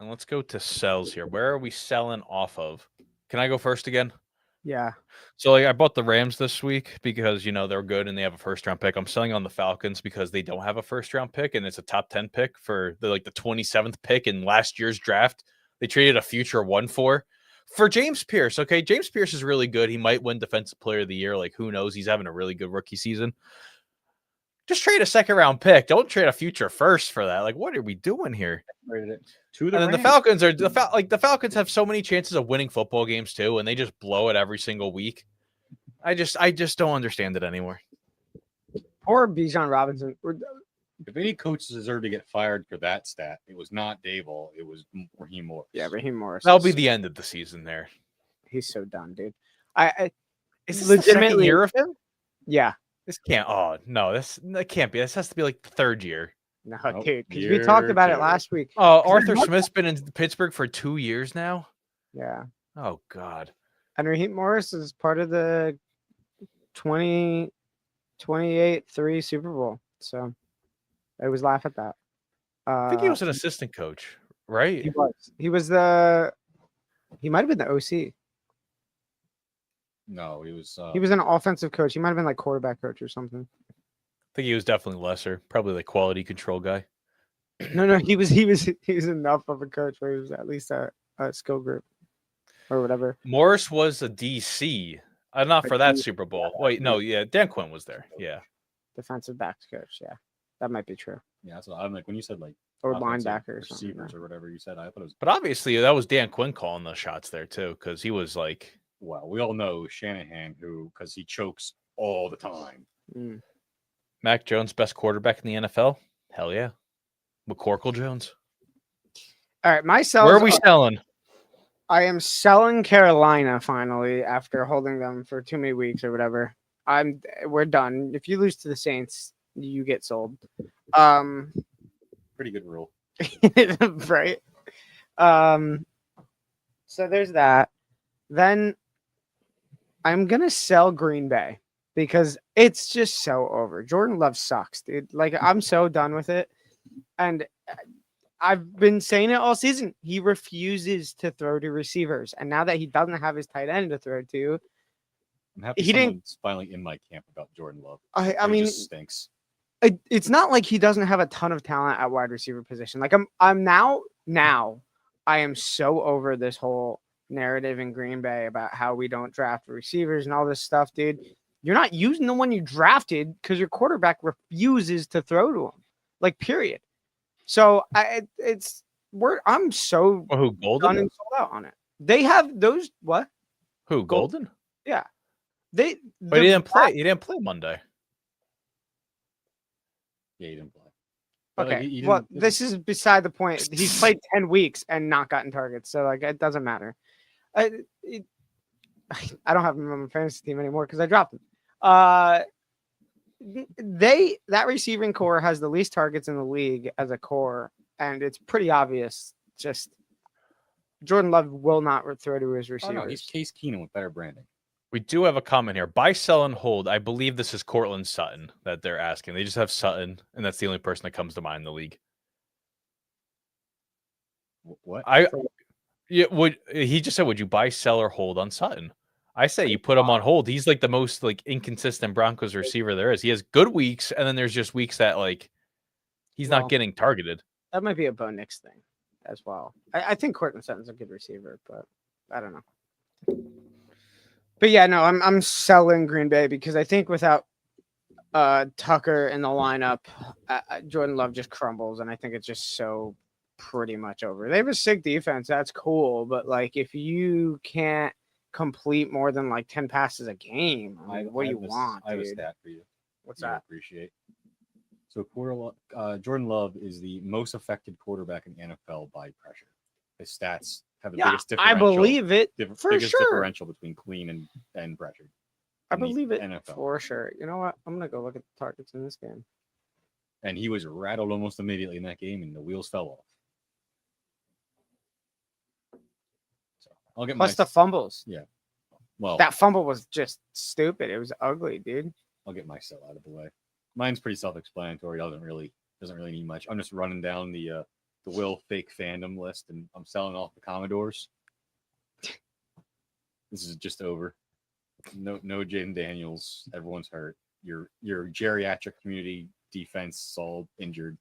And let's go to sells here. Where are we selling off of? Can I go first again? Yeah. So like I bought the Rams this week because they're good and they have a first round pick. I'm selling on the Falcons because they don't have a first round pick and it's a top 10 pick for the 27th pick in last year's draft. They traded a future 1 for James Pierce. Okay, James Pierce is really good. He might win Defensive Player of the Year. Like who knows? He's having a really good rookie season. Just trade a second round pick. Don't trade a future first for that. Like what are we doing here? rated it to the And then the Rams. Falcons are the Falcons have so many chances of winning football games too, and they just blow it every single week. I just don't understand it anymore. Poor Bijan Robinson. If any coach deserved to get fired for that stat, it was not Dable. It was Raheem Morris. Yeah, Raheem Morris. That'll be the end of the season there. He's so done, dude. I Is this the second legitimately year of him? yeah. This can't. Oh no, that can't be. This has to be like the third year. No, Nope, dude, because we talked year about it two. last week. Oh, Arthur Smith's been in Pittsburgh for 2 years now. Yeah. Oh God. And Raheem Morris is part of the 28-3 Super Bowl. So I always laugh at that. I think he was an assistant coach, right? He was. He was the. He might have been the OC. No, he was. He was an offensive coach. He might have been like quarterback coach or something. I think he was definitely lesser, probably like quality control guy. No, he was enough of a coach where he was at least a skill group or whatever. Morris was a DC, not for that D- Super Bowl. Wait, no, yeah, Dan Quinn was there. Yeah, Defensive backs coach. Yeah, that might be true. Yeah, that's what I'm like when you said like Or offensive linebacker or something. receivers or whatever you said. I thought it was but obviously that was Dan Quinn calling the shots there too, because he was like, well, we all know Shanahan because he chokes all the time. Mm. Mac Jones, best quarterback in the NFL. Hell yeah, McCorkle Jones. All right, my sells. Where are we selling? I am selling Carolina finally after holding them for too many weeks or whatever. We're done. If you lose to the Saints, you get sold. Pretty good rule. Right. So there's that. Then I'm gonna sell Green Bay because it's just so over. Jordan Love sucks, dude. Like I'm so done with it. And I've been saying it all season. He refuses to throw to receivers. And now that he doesn't have his tight end to throw to, I'm happy He didn't- someone's finally in my camp about Jordan Love. I He mean, just stinks. it's not like he doesn't have a ton of talent at wide receiver position. Like I'm now I am so over this whole narrative in Green Bay about how we don't draft receivers and all this stuff, dude. You're not using the one you drafted because your quarterback refuses to throw to him. Like, period. So I'm so Well, who done Golden? and sold out on it. They have those what? Who Golden? They But he didn't play. He didn't play Monday. Yeah, he didn't play. But, like, Okay. he Well, didn't- this is beside the point. He's played 10 weeks and not gotten targets. So, like, it doesn't matter. I don't have him on my fantasy team anymore because I dropped him. That receiving core has the least targets in the league as a core. And it's pretty obvious. Just Jordan Love will not throw to his Oh, receivers. no, he's Case Keenum with better branding. We do have a comment here. Buy, sell, and hold. I believe this is Cortland Sutton that they're asking. They just have Sutton, and that's the only person that comes to mind in the league. What? Yeah, he just said, would you buy, sell, or hold on Sutton? I say you put him on hold. He's like the most like inconsistent Broncos receiver there is. He has good weeks, and then there's just weeks that like he's Well, not getting targeted. That might be a Bo Nix thing as well. I think Cortland Sutton's a good receiver, but I don't know. But yeah, no, I'm selling Green Bay because I think without Tucker in the lineup, Jordan Love just crumbles, and I think it's just so pretty much over. They have a sick defense, that's cool, but like if you can't complete more than like 10 passes a game, I mean, what do you want, I have a dude? stat for you. What's You'll that? appreciate. So Jordan Love is the most affected quarterback in the NFL by pressure. His stats have the Yeah, biggest I differential. believe it for biggest sure. differential between clean and pressure. I in the believe it NFL. for sure. You know what? I'm gonna go look at the targets in this game. And he was rattled almost immediately in that game, and the wheels fell off. So I'll get Plus my the fumbles. well. That fumble was just stupid. It was ugly, dude. I'll get my sell out of the way. Mine's pretty self-explanatory. Doesn't really need much. I'm just running down the Will fake fandom list, and I'm selling off the Commodores. This is just over. No Jaden Daniels. Everyone's hurt. Your geriatric community defense is all injured.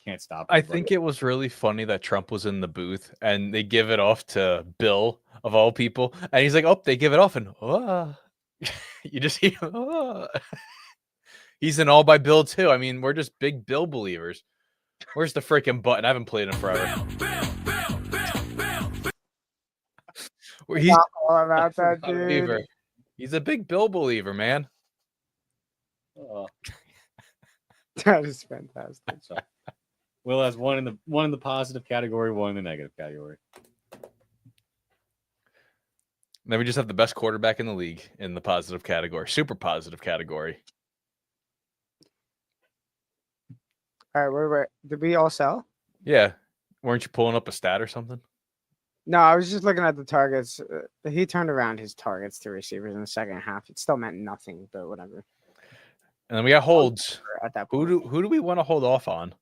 Can't stop. I think it was really funny that Trump was in the booth and they give it off to Bill of all people, and he's like, "Oh, they give it off," and you just hear, he's in all by Bill too. I mean, we're just big Bill believers. Where's the freaking button? I haven't played him forever. He's All about a that, believer. dude. He's a big Bill believer, man. That is fantastic. So, Will has one in the positive category, one in the negative category. Then we just have the best quarterback in the league in the positive category, super positive category. All right, wait. Did we all sell? Yeah, weren't you pulling up a stat or something? No, I was just looking at the targets. He turned around his targets to receivers in the second half. It still meant nothing, but whatever. And then we got holds. At that point, Who do we want to hold off on?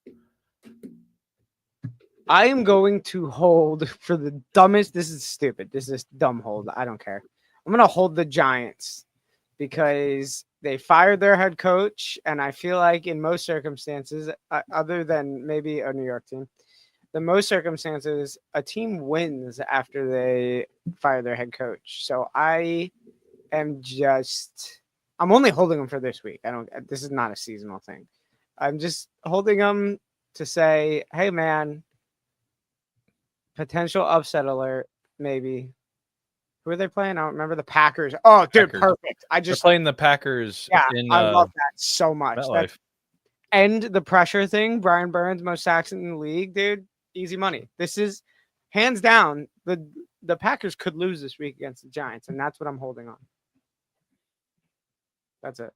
I am going to hold for the dumbest. This is stupid. This is dumb hold. I don't care. I'm going to hold the Giants because they fired their head coach. And I feel like in most circumstances, other than maybe a New York team, the most circumstances, a team wins after they fire their head coach. So I'm only holding them for this week. This is not a seasonal thing. I'm just holding them to say, hey, man, potential upset alert, maybe. Who are they playing? I don't remember. The Packers. Oh, dude, Packers. perfect. They're playing the Packers. Yeah, in, I love that so much. MetLife. End the pressure thing. Brian Burns, most sacks in the league, dude. Easy money. This is hands down. The Packers could lose this week against the Giants, and that's what I'm holding on. That's it.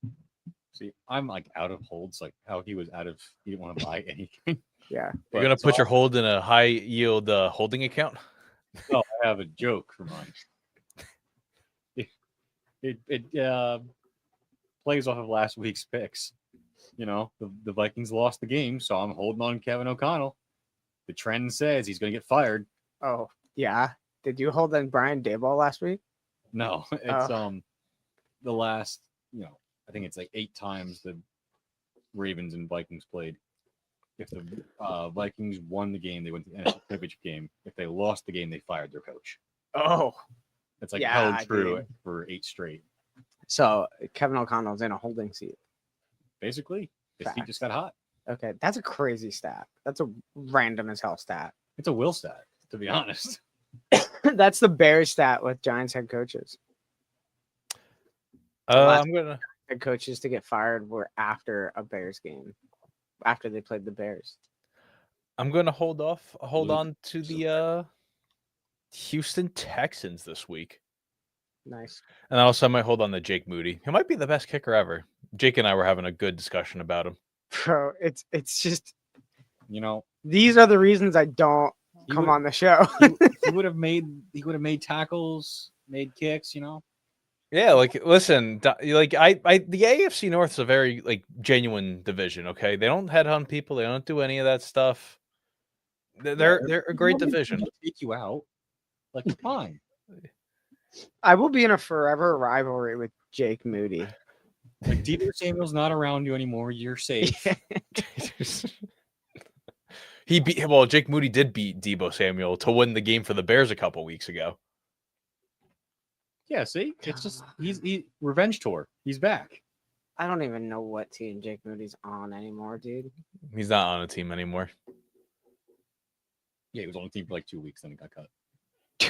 See, I'm like out of holds, like how he was out of. He didn't want to buy anything. Yeah. You're gonna so put your hold in a high yield holding account. Oh, I have a joke for mine. It plays off of last week's picks. You know, the Vikings lost the game, so I'm holding on Kevin O'Connell. The trend says he's going to get fired. Oh, yeah. Did you hold on Brian Daboll last week? No, it's the last, I think it's like 8 times the Ravens and Vikings played. If the Vikings won the game, they went to the NFC Championship game. If they lost the game, they fired their coach. Oh. It's like Yeah, held true dude. for 8 straight. So Kevin O'Connell's in a holding seat. Basically, his feet just got hot. Okay. That's a crazy stat. That's a random as hell stat. It's a will stat, to be honest. That's the Bears stat with Giants head coaches. I'm gonna. Head coaches to get fired were after a Bears game, after they played the Bears. I'm gonna hold Luke. on to the Houston Texans this week. Nice. And also I might hold on to Jake Moody. He might be the best kicker ever. Jake and I were having a good discussion about him. Bro, it's just these are the reasons I don't come on the show. he would have made tackles, made kicks, Yeah, like listen, like I the AFC North is a very like genuine division. Okay, they don't headhunt people. They don't do any of that stuff. They're a great division. Take you out, like fine. I will be in a forever rivalry with Jake Moody. Like Debo Samuel's not around you anymore. You're safe. Jake Moody did beat Debo Samuel to win the game for the Bears a couple weeks ago. Yeah, see, it's just he's revenge tour. He's back. I don't even know what team Jake Moody's on anymore, dude. He's not on a team anymore. Yeah, he was on the team for like 2 weeks, then he got cut.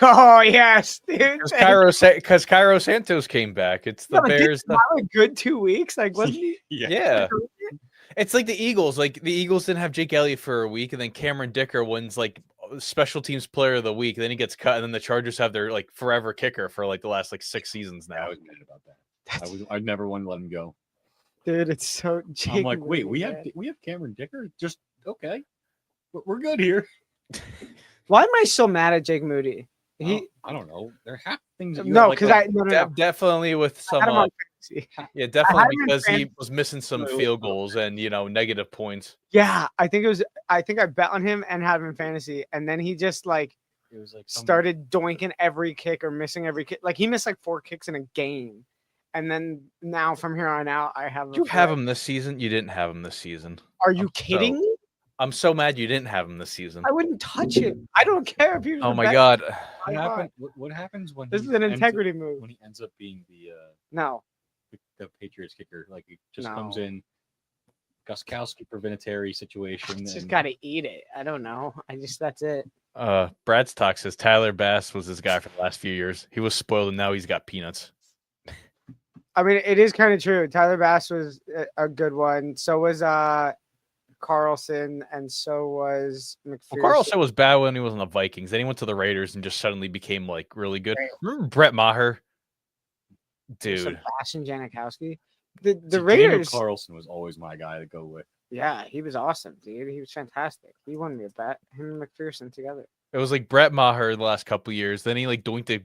Oh yes, dude. Because Cairo Santos came back. It's the Bears. Have a good 2 weeks. Like, wasn't he? Yeah. It's like the Eagles. Like the Eagles didn't have Jake Elliott for a week, and then Cameron Dicker wins like special teams player of the week. Then he gets cut, and then the Chargers have their like forever kicker for like the last like 6 seasons now. I was mad about that. I never wanted to let him go. Dude, it's so. Jake I'm like, Moody, wait, we have Cameron Dicker. Just okay, we're good here. Why am I so mad at Jake Moody? I don't know. There have things. That you No, like, because no. Definitely with some. I had him on fantasy. Yeah, definitely him in because he fantasy. was missing some field goals and negative points. Yeah, I think I bet on him and had him in fantasy, and then he just like it was like started doinking every kick or missing every kick. Like he missed like 4 kicks in a game, and then now from here on out, I have. You have him this season. You didn't have him this season. Are you kidding me? I'm so mad you didn't have him this season. I wouldn't touch it. I don't care if he was. Oh the my best. god. What happens when This he is an ends integrity up, move. when he ends up being No. the Patriots kicker? Like he just comes in, Gostkowski preventatory situation. Just got to eat it. I don't know. That's it. Brad's talk says Tyler Bass was his guy for the last few years. He was spoiled and now he's got peanuts. I mean, it is kind of true. Tyler Bass was a good one. So was Carlson, and so was McPherson. Well, Carlson was bad when he was on the Vikings. Then he went to the Raiders and just suddenly became like really good. Right. Remember Brett Maher? Dude. Sebastian Janikowski. The Daniel Raiders. Carlson was always my guy to go with. Yeah, he was awesome, dude. He was fantastic. He won me a bet. Him and McPherson together. It was like Brett Maher the last couple of years. Then he like doinked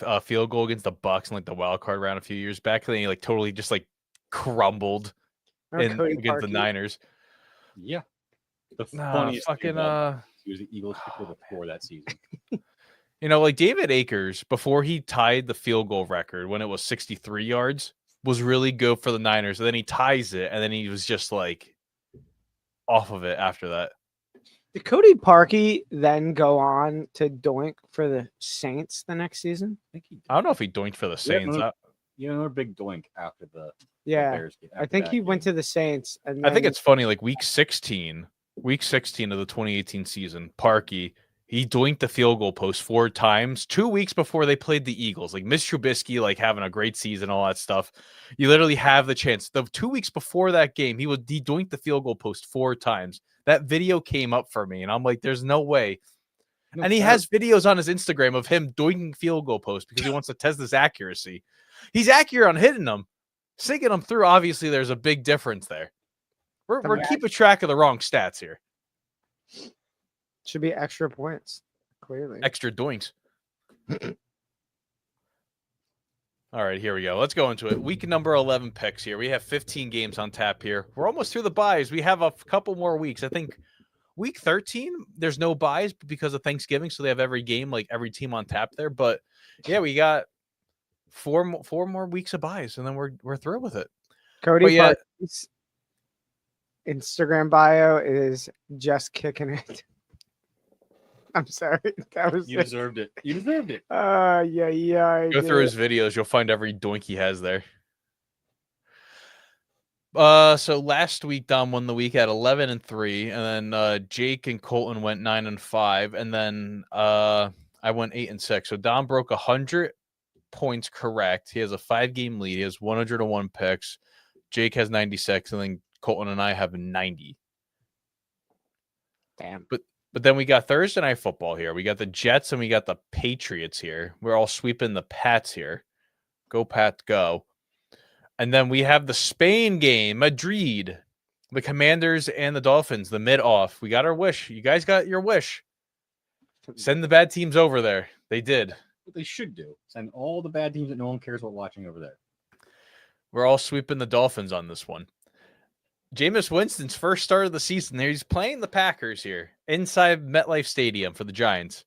a field goal against the Bucks in like the wild card round a few years back. Then he like totally just like crumbled Remember Cody against the Parkey? Niners. Yeah. The Nah, funniest thing fucking about he was the Eagles kicker before that season. like David Akers before he tied the field goal record when it was 63 yards was really good for the Niners. And then he ties it, and then he was just like off of it after that. Did Cody Parkey then go on to doink for the Saints the next season? I think he did. I don't know if he doinked for the Saints. Another big doink after the Yeah, Bears. I think he went to the Saints. And I think then- it's funny, like week 16 of the 2018 season, Parkey, he doinked the field goal post 4 times 2 weeks before they played the Eagles. Like Mitch Trubisky, like having a great season, all that stuff. You literally have the chance. The 2 weeks before that game, he doinked the field goal post 4 times. That video came up for me, and I'm like, there's no way. No, And he has videos on his Instagram of him doinking field goal posts because he wants to test his accuracy. He's accurate on hitting them. Syncing them through, obviously, there's a big difference there. We're The keeping track of the wrong stats here. Should be extra points, clearly. Extra doinks. All right, here we go. Let's go into it. Week number 11 picks here. We have 15 games on tap here. We're almost through the buys. We have a couple more weeks. I think week 13, there's no buys because of Thanksgiving, so they have every game, like every team on tap there. But yeah, we got four more weeks of buys, and then we're through with it. Cody yeah. Parkey's Instagram bio is just kicking it. I'm sorry. That was You deserved it. You deserved it. yeah. Go through his videos. You'll find every doink he has there. So last week Dom won the week at 11-3, and then Jake and Colton went 9-5, and then I went 8-6. So Dom broke 100 points correct. He has a 5-game lead. He has 101 picks. Jake has 96, and then Colton and I have 90. Damn. But then we got Thursday Night Football here. We got the Jets and we got the Patriots here. We're all sweeping the Pats here. Go Pat, go. And then we have the Spain game, Madrid, the Commanders and the Dolphins, the mid-off. We got our wish. You guys got your wish. Send the bad teams over there. They did. What they should do. Send all the bad teams that no one cares about watching over there. We're all sweeping the Dolphins on this one. Jameis Winston's first start of the season there. He's playing the Packers here inside MetLife Stadium for the Giants.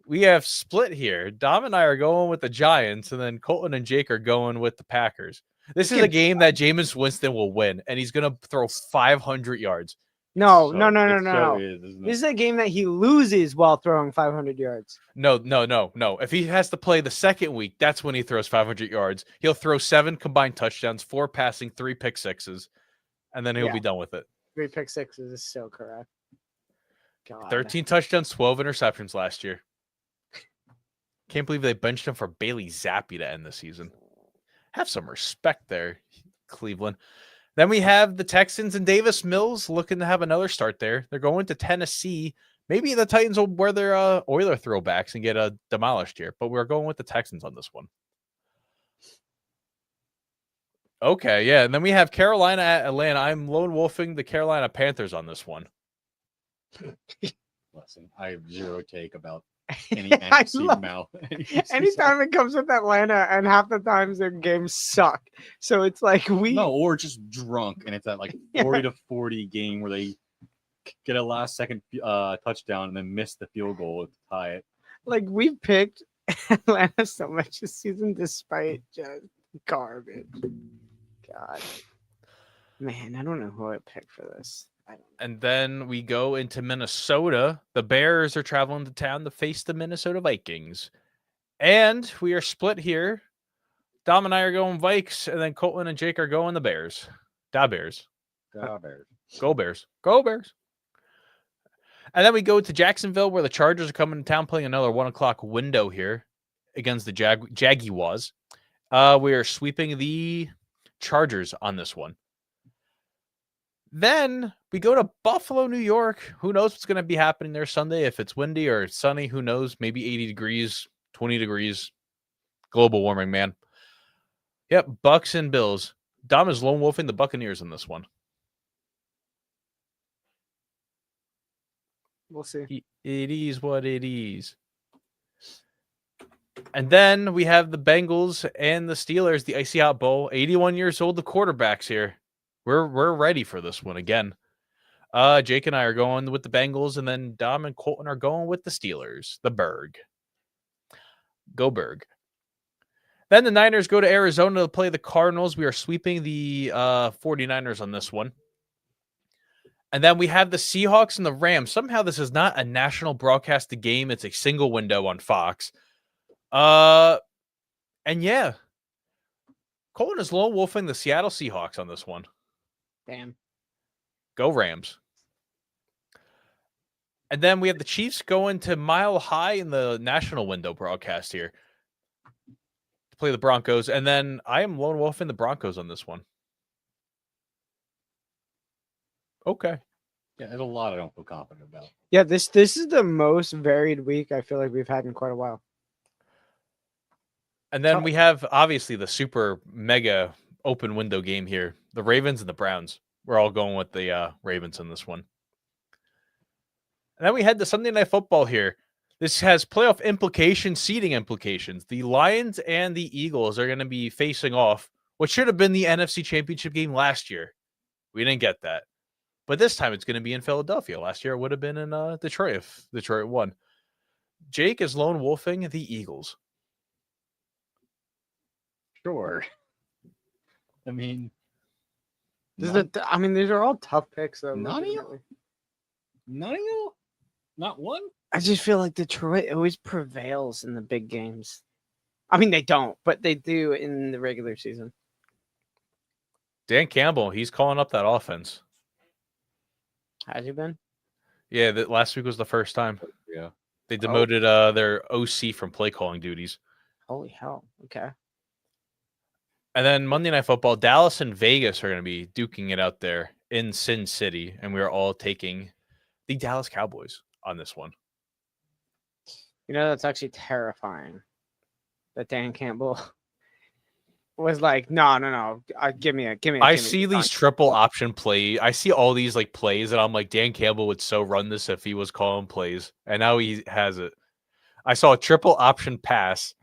We have split here. Dom and I are going with the Giants, and then Colton and Jake are going with the Packers. This is a game that Jameis Winston will win, and he's going to throw 500 yards. No. It so is, isn't it? This is a game that he loses while throwing 500 yards. No. If he has to play the second week, that's when he throws 500 yards. He'll throw 7 combined touchdowns, 4 passing, 3 pick sixes, and then he'll be done with it. 3 pick sixes is so correct. God. 13 touchdowns, 12 interceptions last year. Can't believe they benched him for Bailey Zappi to end the season. Have some respect there, Cleveland. Then we have the Texans and Davis Mills looking to have another start there. They're going to Tennessee. Maybe the Titans will wear their Oiler throwbacks and get demolished here, but we're going with the Texans on this one. Okay, yeah. And then we have Carolina at Atlanta. I'm lone wolfing the Carolina Panthers on this one. Listen, I have zero take about any I NFC love- mouth. Anytime it comes with Atlanta, and half the times their games suck. So it's like No, or just drunk, and it's that like 40-40 game where they get a last second touchdown and then miss the field goal to tie it. like we've picked Atlanta so much this season despite just garbage. God. Man, I don't know who I picked for this. I don't know. And then we go into Minnesota. The Bears are traveling to town to face the Minnesota Vikings. And we are split here. Dom and I are going Vikes, and then Colton and Jake are going the Bears. Da Bears. Bears. Go Bears. Go Bears. And then we go to Jacksonville, where the Chargers are coming to town, playing another 1 o'clock window here against the Jaguars. We are sweeping the Chargers on this one. Then we go to Buffalo, New York. Who knows what's going to be happening there Sunday? If it's windy or sunny, who knows? Maybe 80 degrees, 20 degrees. Global warming, man. Yep, Bucks and Bills. Dom is lone wolfing the Buccaneers in this one. We'll see. It is what it is. And then we have the Bengals and the Steelers, the Icy Hot Bowl. 81 years old, the quarterbacks here. We're ready for this one again. Jake and I are going with the Bengals, and then Dom and Colton are going with the Steelers. The Berg. Go Berg. Then the Niners go to Arizona to play the Cardinals. We are sweeping the 49ers on this one. And then we have the Seahawks and the Rams. Somehow this is not a national broadcasted game. It's a single window on Fox. And yeah, Colton is lone wolfing the Seattle Seahawks on this one. Damn. Go Rams. And then we have the Chiefs going to Mile High in the national window broadcast here to play the Broncos. And then I am lone wolfing the Broncos on this one. Okay. Yeah, there's a lot I don't feel confident about. Yeah, this is the most varied week I feel like we've had in quite a while. And then we have obviously the super mega open window game here. The Ravens and the Browns. We're all going with the Ravens in this one. And then we head to Sunday Night Football here. This has playoff implications, seeding implications. The Lions and the Eagles are going to be facing off what should have been the NFC Championship game last year. We didn't get that. But this time it's going to be in Philadelphia. Last year it would have been in Detroit if Detroit won. Jake is lone wolfing the Eagles. Sure. I mean, These are all tough picks though. None of you? legitimately. none of you? Not one? I just feel like Detroit always prevails in the big games. I mean, they don't, but they do in the regular season. Dan Campbell, he's calling up that offense. Has he been? Yeah, last week was the first time. Yeah. They demoted their OC from play calling duties. Holy hell. Okay. And then Monday Night Football, Dallas and Vegas are going to be duking it out there in Sin City. And we're all taking the Dallas Cowboys on this one. You know, that's actually terrifying that Dan Campbell was like, no. Give me a. I see these triple option play. I see all these like plays, and I'm like, Dan Campbell would so run this if he was calling plays, and now he has it. I saw a triple option pass.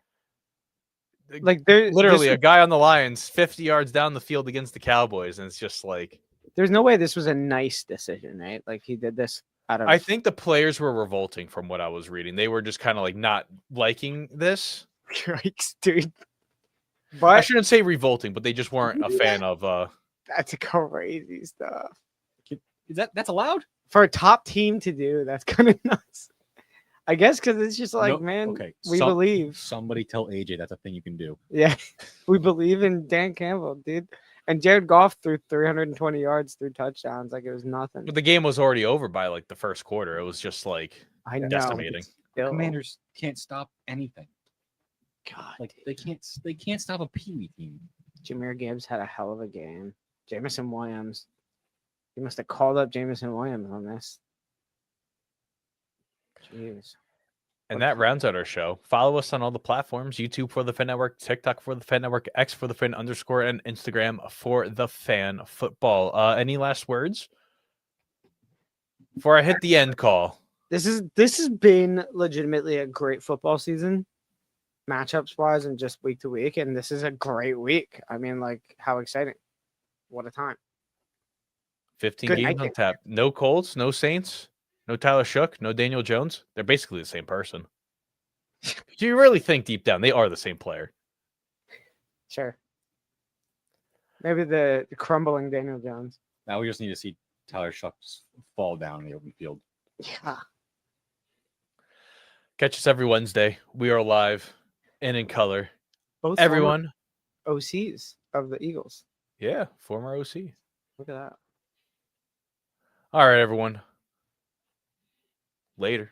Like there's Literally, a guy on the Lions 50 yards down the field against the Cowboys, and it's just like, there's no way this was a nice decision, right? Like he did this out of. I think the players were revolting from what I was reading. They were just kind of like not liking this. Yikes, dude. I But shouldn't say revolting, but they just weren't a fan of that's crazy stuff That's allowed? for a top team to do. That's kind of nuts. I guess because it's just like, No, man, okay, we some- believe. Somebody tell AJ that's a thing you can do. Yeah, we believe in Dan Campbell, dude. And Jared Goff threw 320 yards, 3 touchdowns. Like it was nothing. but the game was already over by like the first quarter. It was just like I know. decimating. it's still- Commanders can't stop anything. God, Like they can't stop a peewee team. Jameer Gibbs had a hell of a game. Jamison Williams. You must have called up Jamison Williams on this. Jeez. And that rounds out our show. Follow us on all the platforms: YouTube for the Fan Network, TikTok for the Fan Network, X for the Fan _ and Instagram for the Fan Football. Any last words before I hit the end call? This has been legitimately a great football season, matchups wise, and just week to week. And this is a great week. I mean, like, how exciting! What a time! 15 Good games night, on Nick. tap. No Colts, no Saints, no Tyler Shook, no Daniel Jones. They're basically the same person. Do you really think deep down they are the same player? Sure. Maybe the crumbling Daniel Jones. Now we just need to see Tyler Shucks fall down in the open field. Yeah. Catch us every Wednesday. We are live and in color. Both Everyone. former OCs of the Eagles. Yeah, former OC. Look at that. All right, everyone. Later.